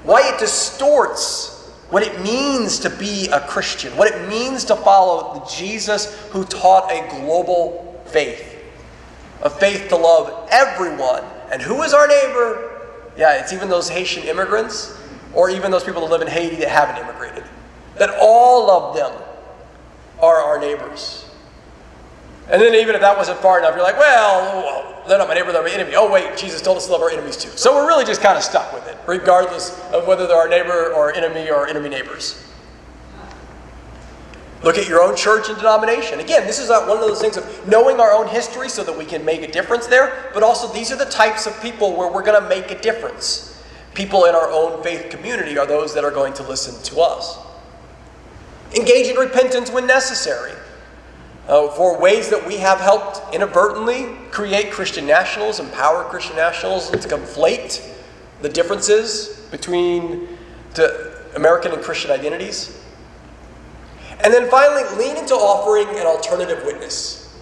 Why it distorts what it means to be a Christian, what it means to follow the Jesus who taught a global faith. A faith to love everyone. And who is our neighbor? Yeah, it's even those Haitian immigrants, or even those people that live in Haiti that haven't immigrated. That all of them are our neighbors. And then even if that wasn't far enough, you're like, well, they're not my neighbor, they're my enemy. Oh wait, Jesus told us to love our enemies too. So we're really just kind of stuck with it, regardless of whether they're our neighbor or enemy neighbors. Look at your own church and denomination. Again, this is one of those things of knowing our own history so that we can make a difference there, but also these are the types of people where we're going to make a difference. People in our own faith community are those that are going to listen to us. Engage in repentance when necessary. For ways that we have helped inadvertently create Christian nationalism, empower Christian nationalism to conflate the differences between the American and Christian identities. And then finally, lean into offering an alternative witness.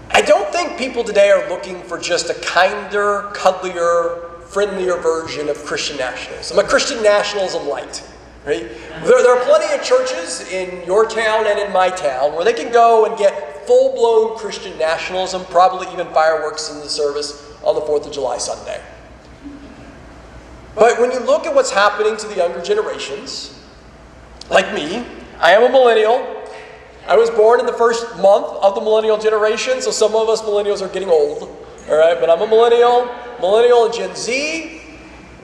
I don't think people today are looking for just a kinder, cuddlier, friendlier version of Christian nationalism, a Christian nationalism light. Right? There are plenty of churches in your town and in my town where they can go and get full-blown Christian nationalism, probably even fireworks in the service on the 4th of July Sunday. But when you look at what's happening to the younger generations, like me, I am a millennial. I was born in the first month of the millennial generation, so some of us millennials are getting old. All right, but I'm a millennial and Gen Z.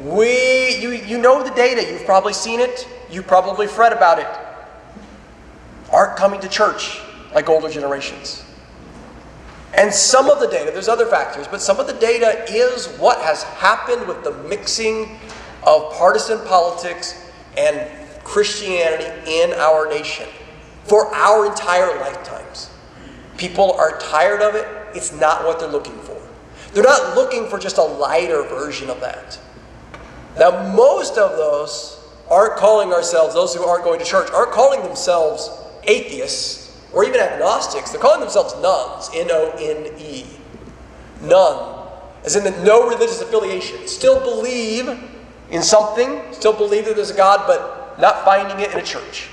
You know the data. You've probably seen it. You've probably read about it. Aren't coming to church like older generations. And some of the data, there's other factors, but some of the data is what has happened with the mixing of partisan politics and Christianity in our nation for our entire lifetimes. People are tired of it. It's not what they're looking for. They're not looking for just a lighter version of that. Now, most of those aren't calling ourselves, those who aren't going to church, aren't calling themselves atheists or even agnostics. They're calling themselves nones, N-O-N-E. None, as in the no religious affiliation. Still believe in something, still believe that there's a God, but not finding it in a church.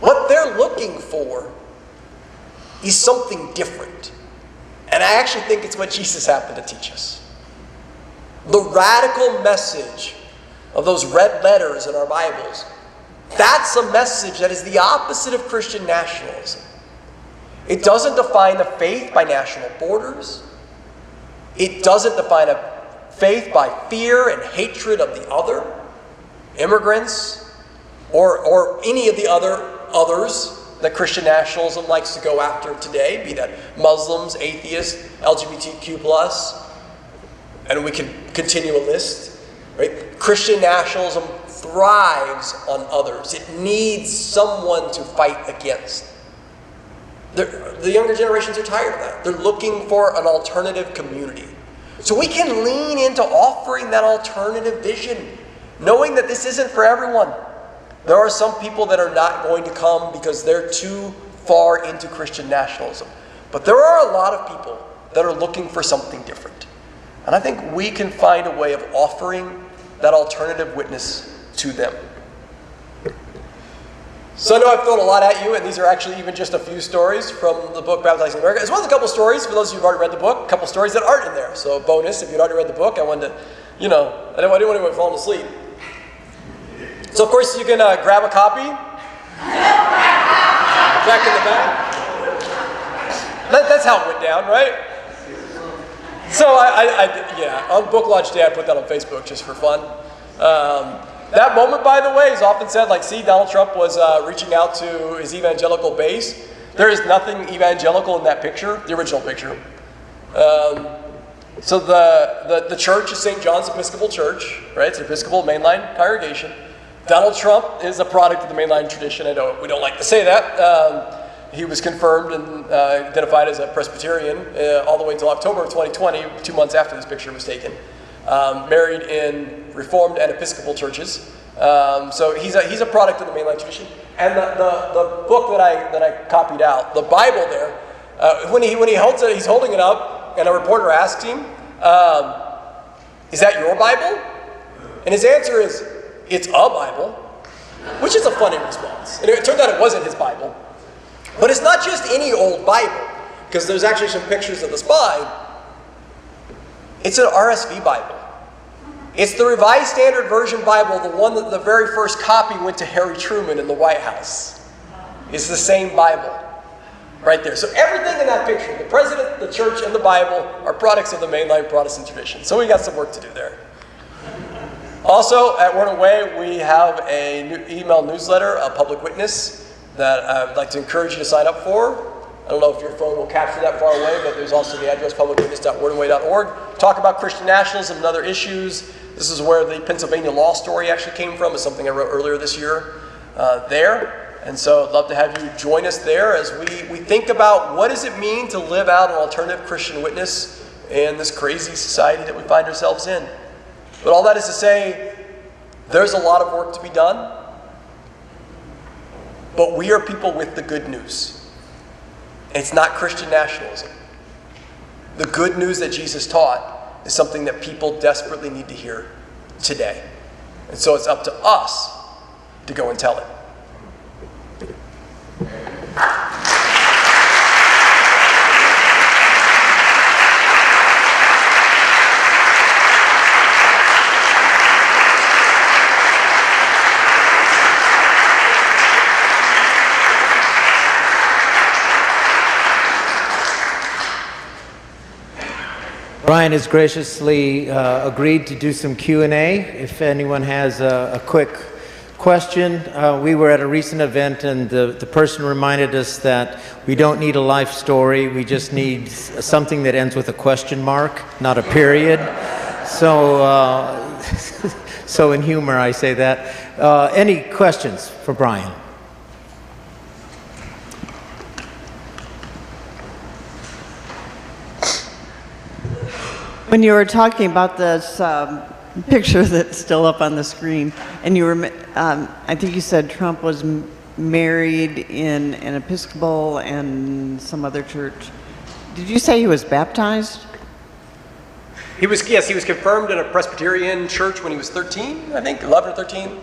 What they're looking for is something different. And I actually think it's what Jesus happened to teach us. The radical message of those red letters in our Bibles, that's a message that is the opposite of Christian nationalism. It doesn't define a faith by national borders. It doesn't define a faith by fear and hatred of the other, immigrants, or any of the others that Christian nationalism likes to go after today, be that Muslims, atheists, LGBTQ+, and we can continue a list. Right? Christian nationalism thrives on others. It needs someone to fight against. The younger generations are tired of that. They're looking for an alternative community. So we can lean into offering that alternative vision, knowing that this isn't for everyone. There are some people that are not going to come because they're too far into Christian nationalism. But there are a lot of people that are looking for something different. And I think we can find a way of offering that alternative witness to them. So I know I've thrown a lot at you, and these are actually even just a few stories from the book Baptizing America, as well as a couple stories for those of you who've already read the book, a couple stories that aren't in there. So bonus, if you'd already read the book, I wanted to, I didn't want anyone falling asleep. So of course you can grab a copy. Back in the back. That's how it went down, right? So on book launch day I put that on Facebook just for fun. That moment, by the way, is often said, Donald Trump was reaching out to his evangelical base. There is nothing evangelical in that picture, the original picture. So the church is St. John's Episcopal Church, right? It's an Episcopal mainline congregation. Donald Trump is a product of the mainline tradition. I know we don't like to say that. He was confirmed and identified as a Presbyterian all the way until October of 2020, 2 months after this picture was taken. Married in Reformed and Episcopal churches. So he's a product of the mainline tradition. And the book that I copied out, the Bible there, when he holds it, he's holding it up, and a reporter asks him, "Is that your Bible?" And his answer is, "It's a Bible," which is a funny response. And it turned out it wasn't his Bible. But it's not just any old Bible, because there's actually some pictures of the spine. It's an RSV Bible. It's the Revised Standard Version Bible, the one that the very first copy went to Harry Truman in the White House. It's the same Bible right there. So everything in that picture, the president, the church, and the Bible, are products of the mainline Protestant tradition. So we got some work to do there. Also, at Word Away, we have a new email newsletter, a public witness, that I'd like to encourage you to sign up for. I don't know if your phone will capture that far away, but there's also the address publicwitness.wordaway.org. Talk about Christian nationalism and other issues. This is where the Pennsylvania law story actually came from. It's something I wrote earlier this year there. And so I'd love to have you join us there as we think about what does it mean to live out an alternative Christian witness in this crazy society that we find ourselves in. But all that is to say, there's a lot of work to be done. But we are people with the good news. It's not Christian nationalism. The good news that Jesus taught is something that people desperately need to hear today. And so it's up to us to go and tell it. Brian has graciously agreed to do some Q&A. If anyone has a quick question. We were at a recent event, and the person reminded us that we don't need a life story. We just need something that ends with a question mark, not a period. So So in humor, I say that. Any questions for Brian? When you were talking about this picture that's still up on the screen, and you were, I think you said Trump was married in an Episcopal and some other church. Did you say he was baptized? He was confirmed in a Presbyterian church when he was 13, I think, 11 or 13.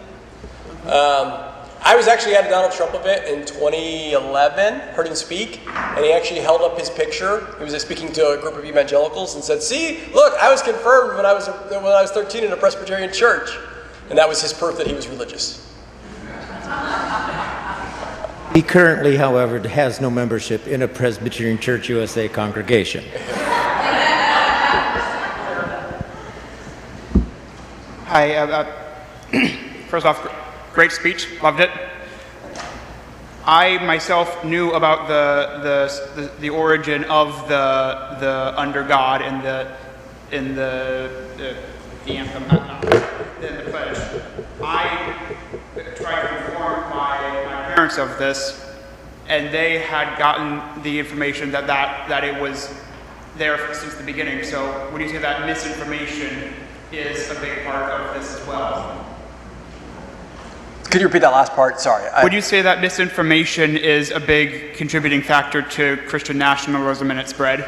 I was actually at a Donald Trump event in 2011, heard him speak, and he actually held up his picture. He was speaking to a group of evangelicals and said, "See, look, I was confirmed when I was 13 in a Presbyterian church," and that was his proof that he was religious. He currently, however, has no membership in a Presbyterian Church USA congregation. Hi, first off, great speech, loved it. I myself knew about the origin of the under God in the anthem, in the pledge. I tried to inform my parents of this, and they had gotten the information that it was there since the beginning. So would you say that misinformation is a big part of this as well? Could you repeat that last part? Sorry. Would you say that misinformation is a big contributing factor to Christian nationalism and its spread?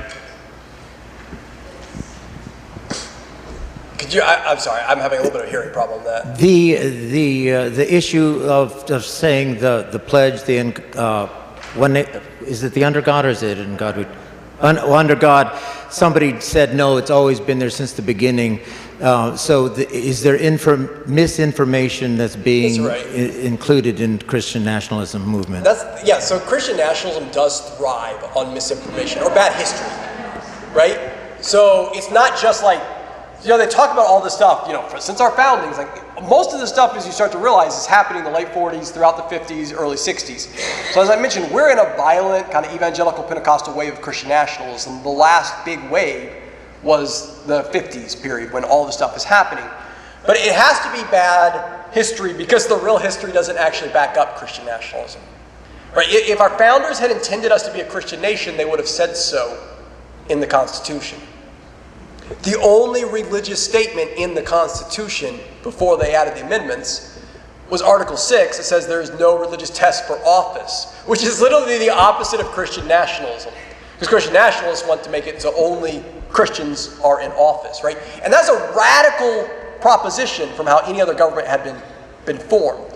Could you? I'm sorry. I'm having a little bit of a hearing problem. That The issue of saying the pledge, is it the under God or is it in God? Under God, somebody said no. It's always been there since the beginning. Is there misinformation that's being included in Christian nationalism movement? So Christian nationalism does thrive on misinformation or bad history, right? So it's not just like, they talk about all this stuff, since our foundings, like most of the stuff, as you start to realize, is happening in the late 40s, throughout the 50s, early 60s. So as I mentioned, we're in a violent kind of evangelical Pentecostal wave of Christian nationalism. The last big wave was the 50s period when all this stuff is happening. But it has to be bad history because the real history doesn't actually back up Christian nationalism. Right? If our founders had intended us to be a Christian nation, they would have said so in the Constitution. The only religious statement in the Constitution before they added the amendments was Article 6. It says there is no religious test for office, which is literally the opposite of Christian nationalism. Because Christian nationalists want to make it so only Christians are in office, right? And that's a radical proposition from how any other government had been formed.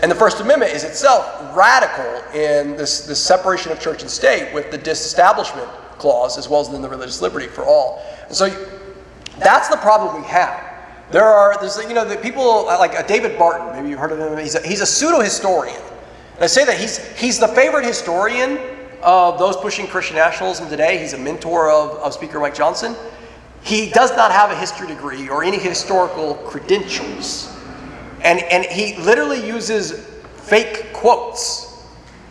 And the First Amendment is itself radical in this separation of church and state with the disestablishment clause as well as in the religious liberty for all. And so that's the problem we have. There's the people like David Barton, maybe you've heard of him. He's a pseudo-historian. And I say that he's the favorite historian of those pushing Christian nationalism today. He's a mentor of Speaker Mike Johnson. He does not have a history degree or any historical credentials. And he literally uses fake quotes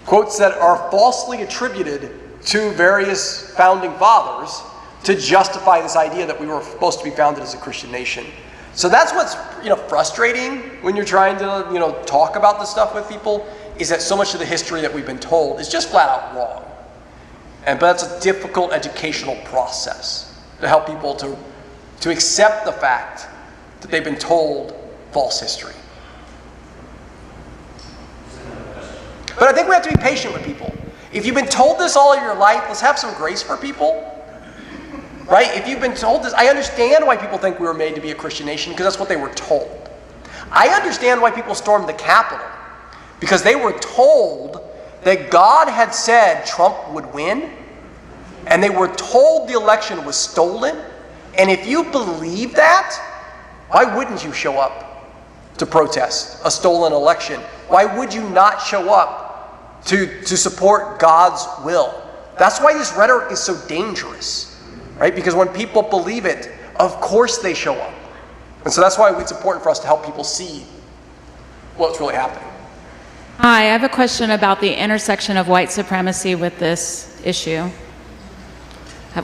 that are falsely attributed to various founding fathers to justify this idea that we were supposed to be founded as a Christian nation. So that's what's frustrating when you're trying to talk about this stuff with people, is that so much of the history that we've been told is just flat out wrong. But that's a difficult educational process to help people to accept the fact that they've been told false history. But I think we have to be patient with people. If you've been told this all of your life, let's have some grace for people. Right? If you've been told this, I understand why people think we were made to be a Christian nation, because that's what they were told. I understand why people stormed the Capitol, because they were told that God had said Trump would win, and they were told the election was stolen. And if you believe that, why wouldn't you show up to protest a stolen election? Why would you not show up to support God's will? That's why this rhetoric is so dangerous. Right? Because when people believe it, of course they show up. And so that's why it's important for us to help people see what's really happening. Hi, I have a question about the intersection of white supremacy with this issue.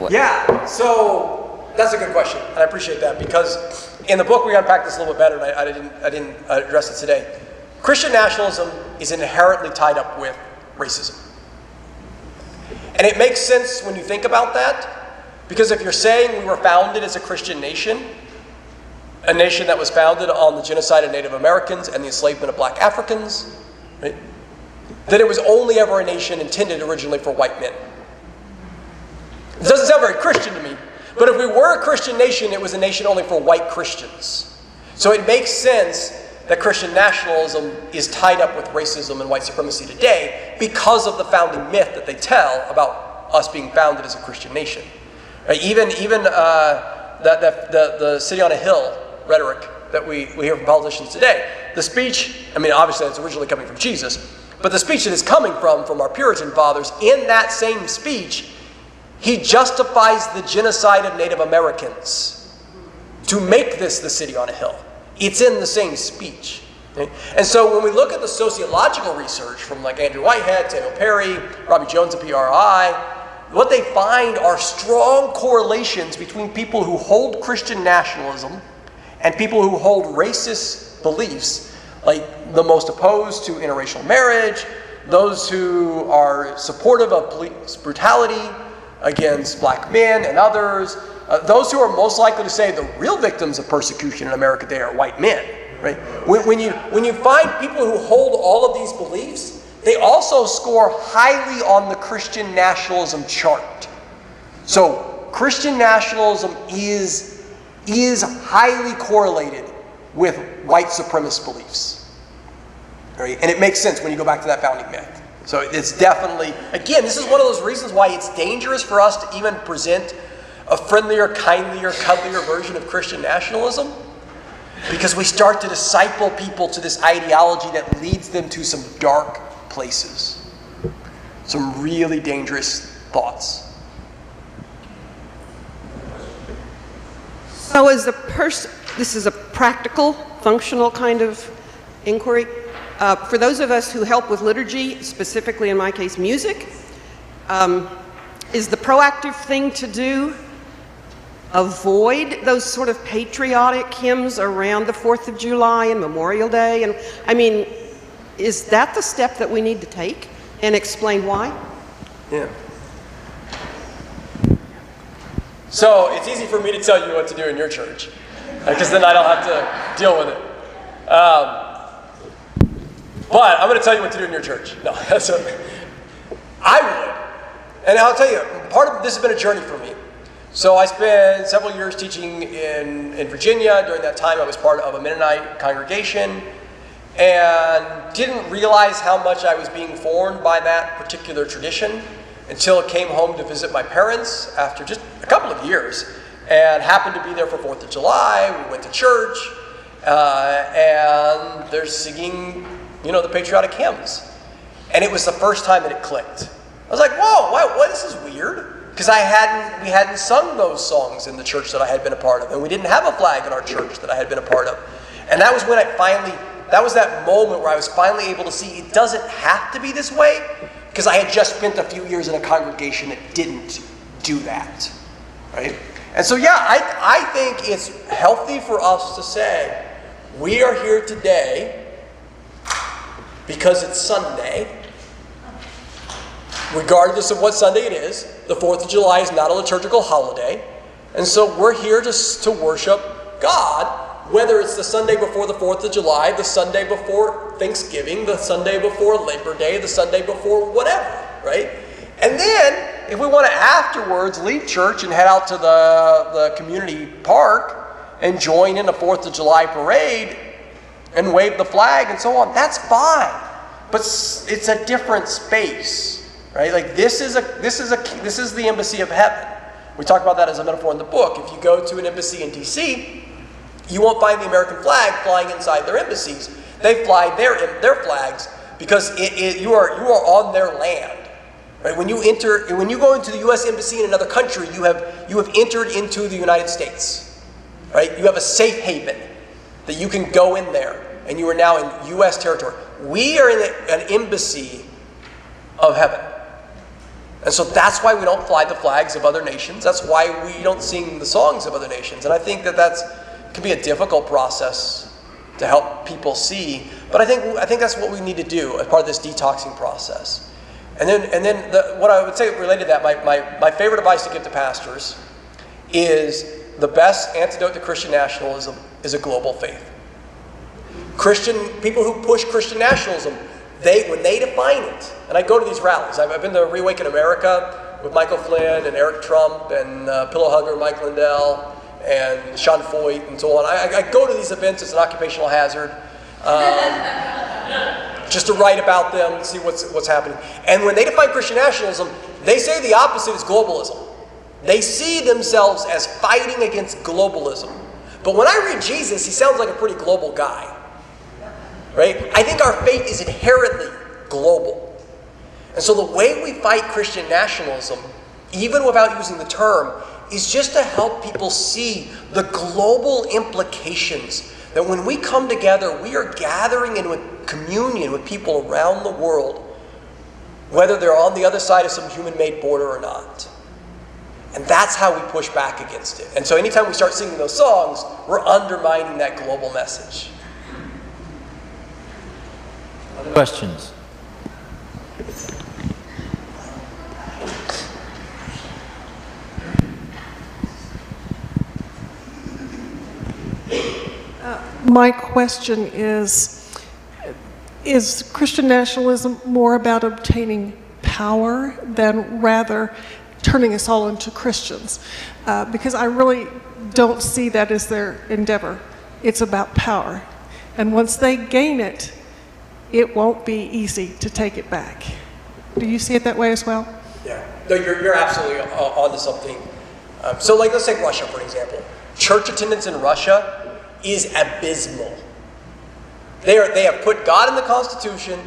Yeah, so that's a good question. And I appreciate that because in the book we unpack this a little bit better, and I didn't address it today. Christian nationalism is inherently tied up with racism. And it makes sense when you think about that, because if you're saying we were founded as a Christian nation, a nation that was founded on the genocide of Native Americans and the enslavement of black Africans, right, then it was only ever a nation intended originally for white men. It doesn't sound very Christian to me, but if we were a Christian nation, it was a nation only for white Christians. So it makes sense that Christian nationalism is tied up with racism and white supremacy today because of the founding myth that they tell about us being founded as a Christian nation. Right? Even the city on a hill rhetoric that we hear from politicians today, the speech, I mean, obviously it's originally coming from Jesus, but the speech that is coming from our Puritan fathers, in that same speech, he justifies the genocide of Native Americans to make this the city on a hill. It's in the same speech. Okay? And so when we look at the sociological research from like Andrew Whitehead, Samuel Perry, Robbie Jones at PRI, what they find are strong correlations between people who hold Christian nationalism and people who hold racist beliefs, like the most opposed to interracial marriage, those who are supportive of police brutality against black men and others, those who are most likely to say the real victims of persecution in America today are white men. Right? When you find people who hold all of these beliefs, they also score highly on the Christian nationalism chart. So Christian nationalism is highly correlated with white supremacist beliefs. Right? And it makes sense when you go back to that founding myth. So it's definitely, again, this is one of those reasons why it's dangerous for us to even present a friendlier, kindlier, cuddlier version of Christian nationalism, because we start to disciple people to this ideology that leads them to some dark places, some really dangerous thoughts. So as a person, this is a practical, functional kind of inquiry. For those of us who help with liturgy, specifically in my case music, is the proactive thing to do avoid those sort of patriotic hymns around the 4th of July and Memorial Day? And I mean, is that the step that we need to take, and explain why? Yeah. So it's easy for me to tell you what to do in your church, because then I don't have to deal with it. But I'm going to tell you what to do in your church. No, that's okay. I would. And I'll tell you, part of this has been a journey for me. So I spent several years teaching in Virginia. During that time, I was part of a Mennonite congregation and didn't realize how much I was being formed by that particular tradition until I came home to visit my parents after just a couple of years, and happened to be there for 4th of July. We went to church, and they're singing, the patriotic hymns. And it was the first time that it clicked. I was like, whoa, why this is weird. Because we hadn't sung those songs in the church that I had been a part of, and we didn't have a flag in our church that I had been a part of. And that was when that was that moment where I was finally able to see it doesn't have to be this way, because I had just spent a few years in a congregation that didn't do that, right? And so yeah, I think it's healthy for us to say, we are here today because it's Sunday. Regardless of what Sunday it is, the 4th of July is not a liturgical holiday. And so we're here to worship God, whether it's the Sunday before the 4th of July, the Sunday before Thanksgiving, the Sunday before Labor Day, the Sunday before whatever, right? And then, if we want to afterwards leave church and head out to the community park and join in a 4th of July parade and wave the flag and so on, that's fine. But it's a different space. Right? Like this is the embassy of heaven. We talk about that as a metaphor in the book. If you go to an embassy in DC, you won't find the American flag flying inside their embassies. They fly their flags because you are on their land. Right? When you go into the U.S. embassy in another country, you have entered into the United States. Right? You have a safe haven that you can go in there, and you are now in U.S. territory. We are in an embassy of heaven. And so that's why we don't fly the flags of other nations. That's why we don't sing the songs of other nations. And I think that that's can be a difficult process to help people see, but I think that's what we need to do as part of this detoxing process. And then what I would say related to that, my favorite advice to give to pastors is the best antidote to Christian nationalism is a global faith. People who push Christian nationalism, when they define it, and I go to these rallies. I've been to Reawaken America with Michael Flynn and Eric Trump and Pillow Hugger Mike Lindell and Sean Foyt and so on. I go to these events as an occupational hazard, just to write about them and see what's happening. And when they define Christian nationalism, they say the opposite is globalism. They see themselves as fighting against globalism. But when I read Jesus, he sounds like a pretty global guy. Right? I think our faith is inherently global. And so the way we fight Christian nationalism, even without using the term, is just to help people see the global implications that when we come together, we are gathering in communion with people around the world, whether they're on the other side of some human-made border or not. And that's how we push back against it. And so anytime we start singing those songs, we're undermining that global message. Other questions? My question is Christian nationalism more about obtaining power than rather turning us all into Christians? Because I really don't see that as their endeavor. It's about power. And once they gain it, it won't be easy to take it back. Do you see it that way as well? Yeah, no, you're absolutely onto something. So like, let's take Russia, for example. Church attendance in Russia is abysmal. They have put God in the Constitution.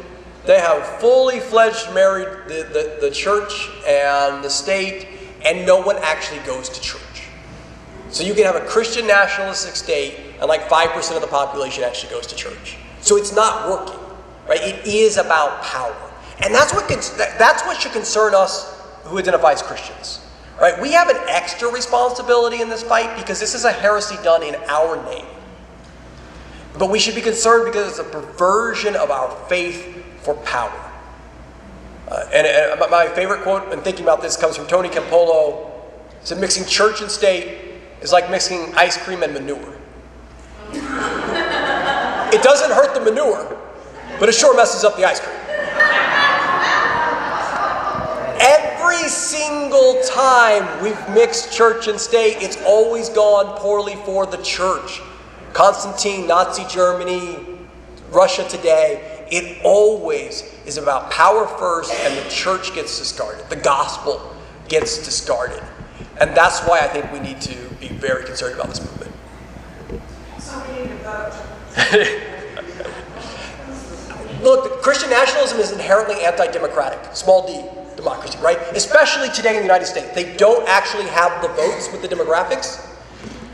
They have fully fledged married the church and the state, and no one actually goes to church. So you can have a Christian nationalistic state, and like 5% of the population actually goes to church. So it's not working, right? It is about power, and that's what should concern us who identify as Christians, right? We have an extra responsibility in this fight because this is a heresy done in our name. But we should be concerned because it's a perversion of our faith for power. And my favorite quote in thinking about this comes from Tony Campolo. He said, mixing church and state is like mixing ice cream and manure. It doesn't hurt the manure, but it sure messes up the ice cream. Every single time we've mixed church and state, it's always gone poorly for the church. Constantine, Nazi Germany, Russia today, it always is about power first and the church gets discarded. The gospel gets discarded. And that's why I think we need to be very concerned about this movement. So we need to vote. Look, Christian nationalism is inherently anti-democratic, small d, democracy, right? Especially today in the United States. They don't actually have the votes with the demographics.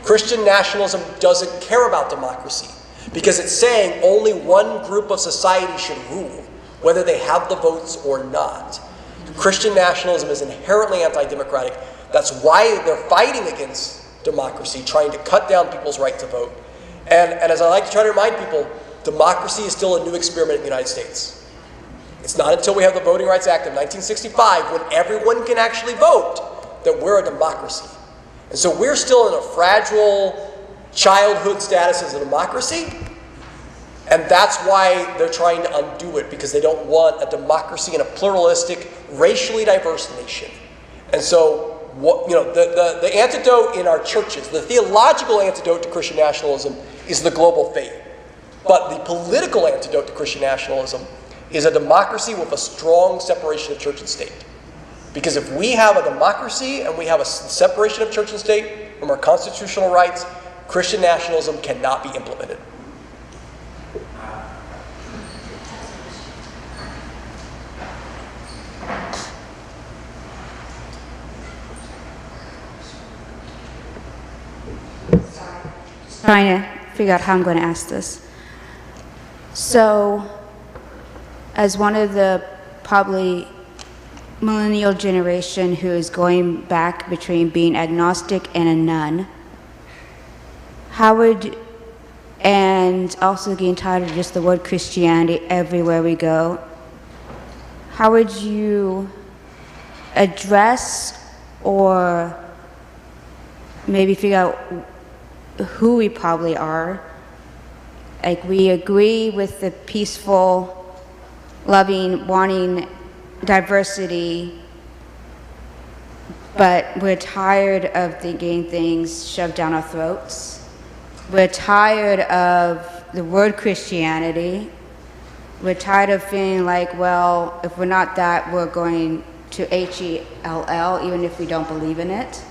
Christian nationalism doesn't care about democracy because it's saying only one group of society should rule, whether they have the votes or not. Christian nationalism is inherently anti-democratic. That's why they're fighting against democracy, trying to cut down people's right to vote. And as I like to try to remind people, democracy is still a new experiment in the United States. It's not until we have the Voting Rights Act of 1965, when everyone can actually vote, that we're a democracy. And so we're still in a fragile childhood status as a democracy, and that's why they're trying to undo it, because they don't want a democracy in a pluralistic, racially diverse nation. And so, the antidote in our churches, the theological antidote to Christian nationalism is the global faith. But the political antidote to Christian nationalism is a democracy with a strong separation of church and state. Because if we have a democracy and we have a separation of church and state from our constitutional rights, Christian nationalism cannot be implemented. Trying to figure out how I'm going to ask this. So, as one of the probably millennial generation who is going back between being agnostic and a nun, how would, and also getting tired of just the word Christianity everywhere we go, how would you address or maybe figure out who we probably are? Like, we agree with the peaceful, loving, wanting diversity, but we're tired of getting things shoved down our throats. We're tired of the word Christianity. We're tired of feeling like, well, if we're not that, we're going to H-E-L-L, even if we don't believe in it.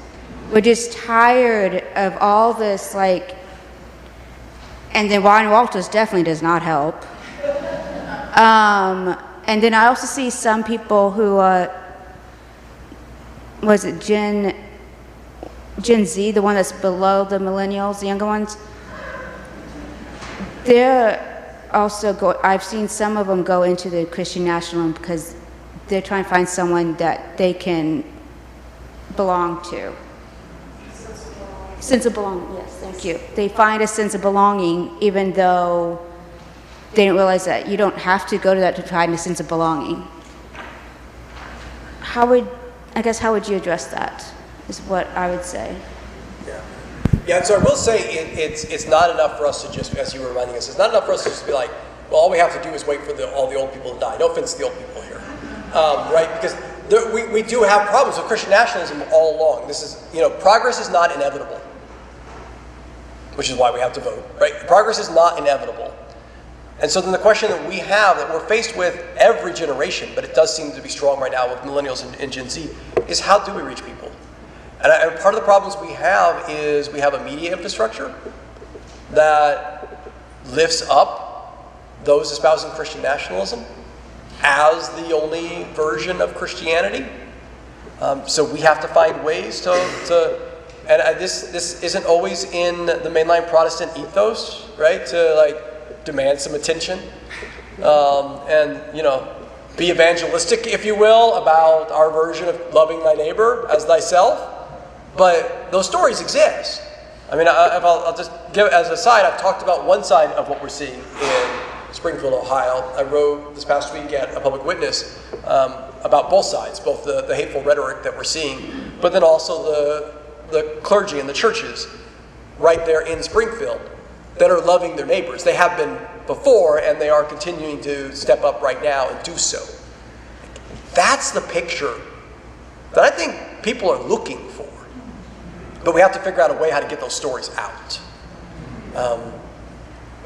We're just tired of all this, like, and then Ryan Walters definitely does not help. And then I also see some people who was it Gen Z, the one that's below the millennials, the younger ones? They're also I've seen some of them go into the Christian nationalism because they're trying to find someone that they can belong to. Sense of belonging, yes, thank you. They find a sense of belonging even though they didn't realize that you don't have to go to that to find a sense of belonging. How would you address that, is what I would say. Yeah, and so I will say it's not enough for us to just, as you were reminding us, it's not enough for us to just be like, well, all we have to do is wait for all the old people to die. No offense to the old people here, right? Because we do have problems with Christian nationalism all along. This is, progress is not inevitable, which is why we have to vote, right? Progress is not inevitable. And so then the question that we have, that we're faced with every generation, but it does seem to be strong right now with millennials and Gen Z, is how do we reach people? And part of the problems we have is we have a media infrastructure that lifts up those espousing Christian nationalism as the only version of Christianity. So we have to find ways this isn't always in the mainline Protestant ethos, right? To demand some attention and be evangelistic, if you will, about our version of loving thy neighbor as thyself. But those stories exist. I mean, I'll just give as a side, I've talked about one side of what we're seeing in Springfield, Ohio. I wrote this past week at A Public Witness about both sides, both the hateful rhetoric that we're seeing, but then also the clergy and the churches right there in Springfield that are loving their neighbors. They have been before, and they are continuing to step up right now and do so. That's the picture that I think people are looking for. But we have to figure out a way how to get those stories out.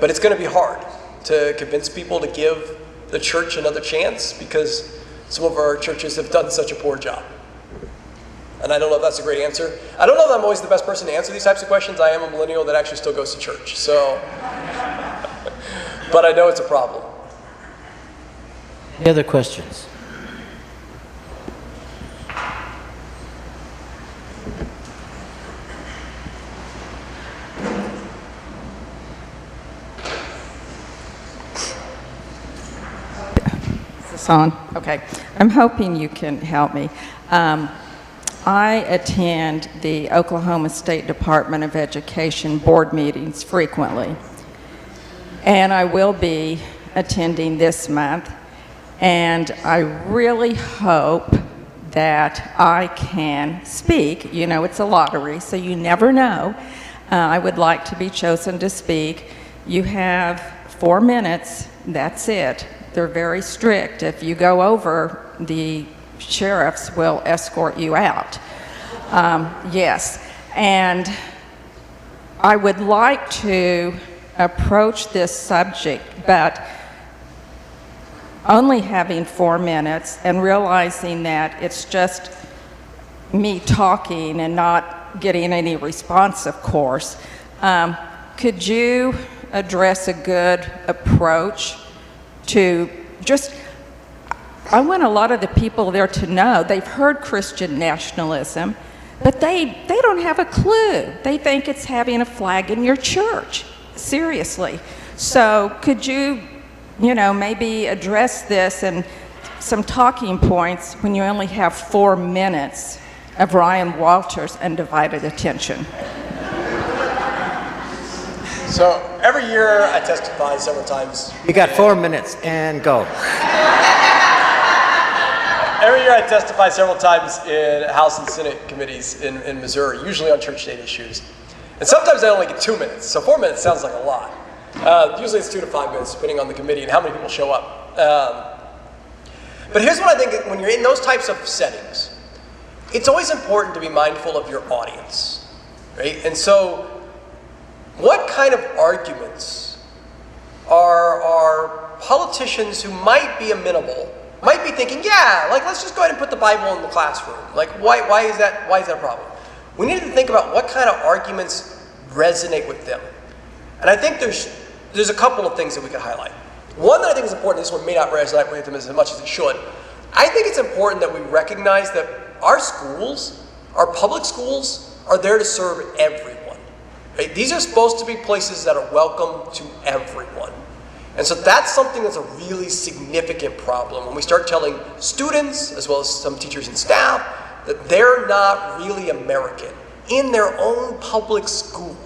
But it's going to be hard to convince people to give the church another chance because some of our churches have done such a poor job. And I don't know if that's a great answer. I don't know that I'm always the best person to answer these types of questions. I am a millennial that actually still goes to church. So, but I know it's a problem. Any other questions? On? Okay. I'm hoping you can help me. I attend the Oklahoma State Department of Education board meetings frequently, and I will be attending this month, and I really hope that I can speak. It's a lottery, so you never know. I would like to be chosen to speak. You have 4 minutes, that's it. They're very strict. If you go over, the sheriffs will escort you out. Yes, and I would like to approach this subject, but only having 4 minutes and realizing that it's just me talking and not getting any response, of course. Could you address a good approach to I want a lot of the people there to know they've heard Christian nationalism, but they don't have a clue. They think it's having a flag in your church, seriously. So could you, maybe address this and some talking points when you only have 4 minutes of Ryan Walters' undivided attention? So every year I testify several times. You got 4 minutes and go. Every year I testify several times in House and Senate committees in Missouri, usually on church state issues. And sometimes I only get 2 minutes, so 4 minutes sounds like a lot. Usually it's 2 to 5 minutes, depending on the committee and how many people show up. But here's what I think, when you're in those types of settings, it's always important to be mindful of your audience, right? And so, what kind of arguments are politicians who might be amenable, might be thinking, yeah, like let's just go ahead and put the Bible in the classroom. Like why is that a problem? We need to think about what kind of arguments resonate with them. And I think there's a couple of things that we could highlight. One that I think is important, this one may not resonate with them as much as it should. I think it's important that we recognize that our schools, our public schools, are there to serve everyone. Right? These are supposed to be places that are welcome to everyone. And so that's something that's a really significant problem when we start telling students, as well as some teachers and staff, that they're not really American in their own public school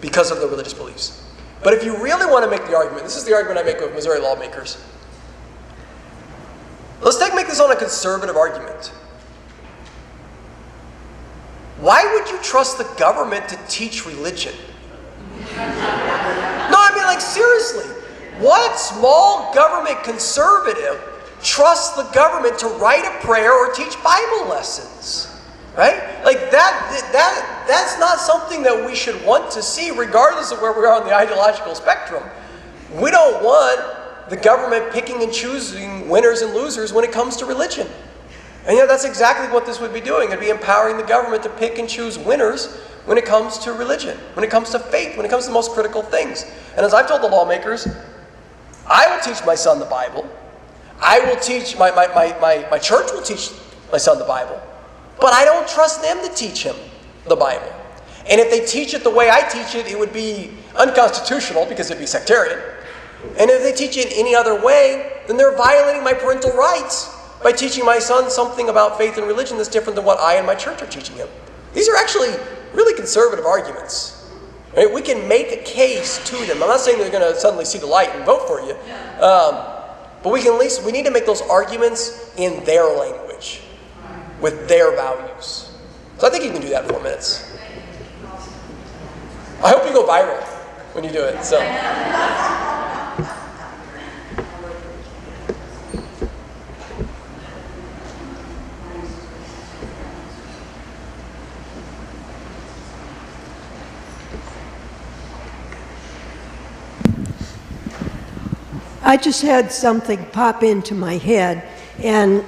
because of their religious beliefs. But if you really want to make the argument, this is the argument I make with Missouri lawmakers. Let's make this on a conservative argument. Why would you trust the government to teach religion? No, I mean, like, seriously. What small government conservative trusts the government to write a prayer or teach Bible lessons? Right? Like that's not something that we should want to see, regardless of where we are on the ideological spectrum. We don't want the government picking and choosing winners and losers when it comes to religion. And that's exactly what this would be doing. It'd be empowering the government to pick and choose winners when it comes to religion, when it comes to faith, when it comes to the most critical things. And as I've told the lawmakers, I will teach my son the Bible. I will teach, my church will teach my son the Bible. But I don't trust them to teach him the Bible. And if they teach it the way I teach it, it would be unconstitutional because it'd be sectarian. And if they teach it any other way, then they're violating my parental rights by teaching my son something about faith and religion that's different than what I and my church are teaching him. These are actually really conservative arguments. Right? We can make a case to them. I'm not saying they're going to suddenly see the light and vote for you. But we need to make those arguments in their language, with their values. So I think you can do that in 4 minutes. I hope you go viral when you do it. So. I just had something pop into my head, and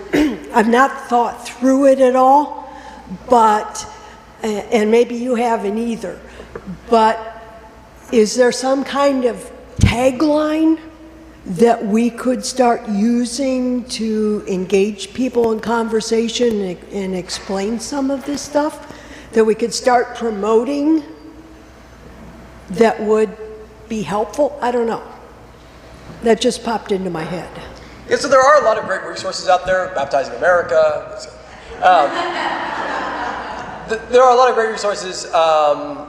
I've not thought through it at all, but, and maybe you haven't either, but is there some kind of tagline that we could start using to engage people in conversation and explain some of this stuff that we could start promoting that would be helpful? I don't know. That just popped into my head. Yeah, so there are a lot of great resources out there, Baptizing America. There are a lot of great resources.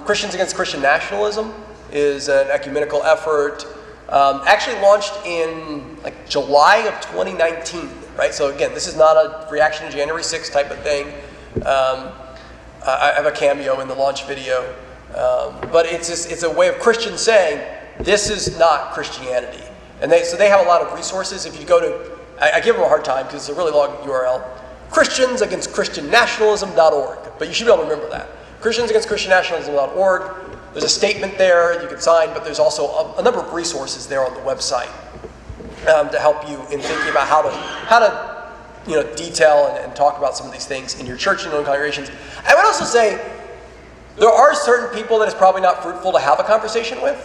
Christians Against Christian Nationalism is an ecumenical effort, actually launched in like July of 2019, right? So again, this is not a reaction to January 6th type of thing. I have a cameo in the launch video. But it's a way of Christians saying, this is not Christianity. And so they have a lot of resources. If you go to, I give them a hard time because it's a really long URL, christiansagainstchristiannationalism.org. But you should be able to remember that. christiansagainstchristiannationalism.org. There's a statement there you can sign, but there's also a number of resources there on the website to help you in thinking about how to detail and talk about some of these things in your church and your own congregations. I would also say there are certain people that it's probably not fruitful to have a conversation with.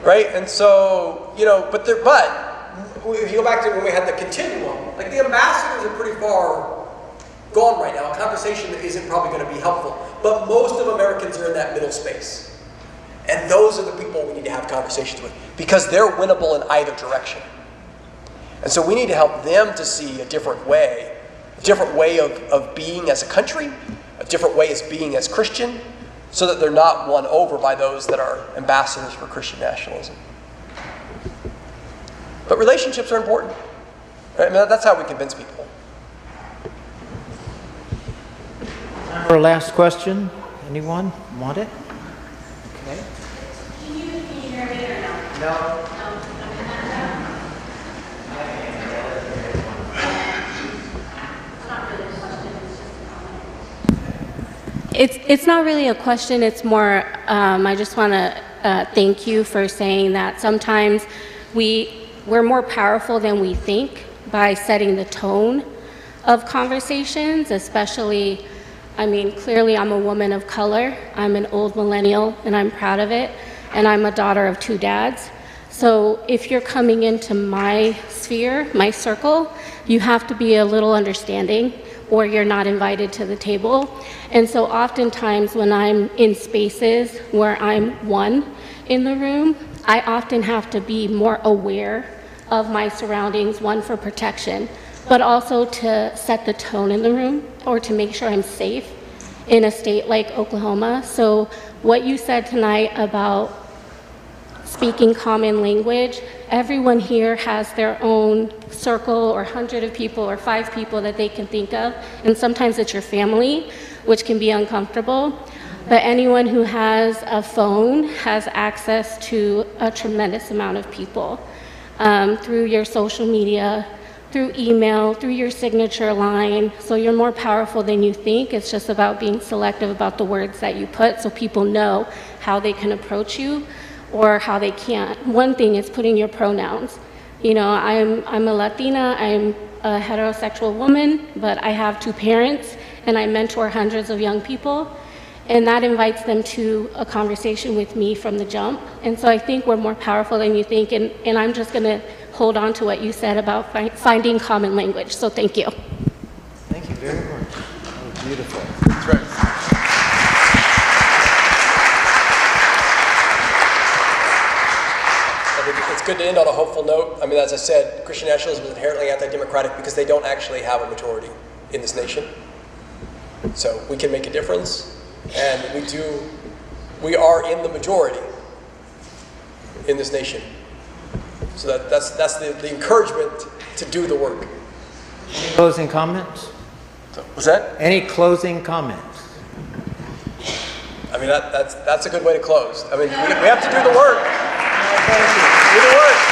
Right? And so, but if you go back to when we had the continuum, like the ambassadors are pretty far gone right now. A conversation that isn't probably going to be helpful. But most of Americans are in that middle space. And those are the people we need to have conversations with because they're winnable in either direction. And so we need to help them to see a different way of being as a country, a different way as being as Christian, so that they're not won over by those that are ambassadors for Christian nationalism. But relationships are important. Right? I mean, that's how we convince people. Our last question. Anyone want it? Okay. Can you hear me or no? No. It's not really a question, it's more, I just want to thank you for saying that sometimes we're more powerful than we think by setting the tone of conversations, especially, I mean, clearly I'm a woman of color, I'm an old millennial, and I'm proud of it, and I'm a daughter of 2 dads. So if you're coming into my sphere, my circle, you have to be a little understanding, or you're not invited to the table. And so oftentimes when I'm in spaces where I'm one in the room, I often have to be more aware of my surroundings, one for protection, but also to set the tone in the room or to make sure I'm safe in a state like Oklahoma. So what you said tonight about speaking common language, everyone here has their own circle or 100 of people or 5 people that they can think of, and sometimes it's your family, which can be uncomfortable. But anyone who has a phone has access to a tremendous amount of people through your social media, through email, through your signature line. So you're more powerful than you think. It's just about being selective about the words that you put so people know how they can approach you or how they can't. One thing is putting your pronouns. You know, I'm a Latina, I'm a heterosexual woman, but I have 2 parents and I mentor hundreds of young people, and that invites them to a conversation with me from the jump. And so I think we're more powerful than you think, and I'm just gonna hold on to what you said about finding common language, so thank you. Thank you very much. That was beautiful. That's right. It's good to end on a hopeful note. I mean, as I said, Christian nationalism is inherently anti-democratic because they don't actually have a majority in this nation. So we can make a difference, and we are in the majority in this nation. So that's the encouragement to do the work. Any closing comments? Was that? Any closing comments? I mean, that's a good way to close. I mean, we have to do the work. Thank you. Do the work.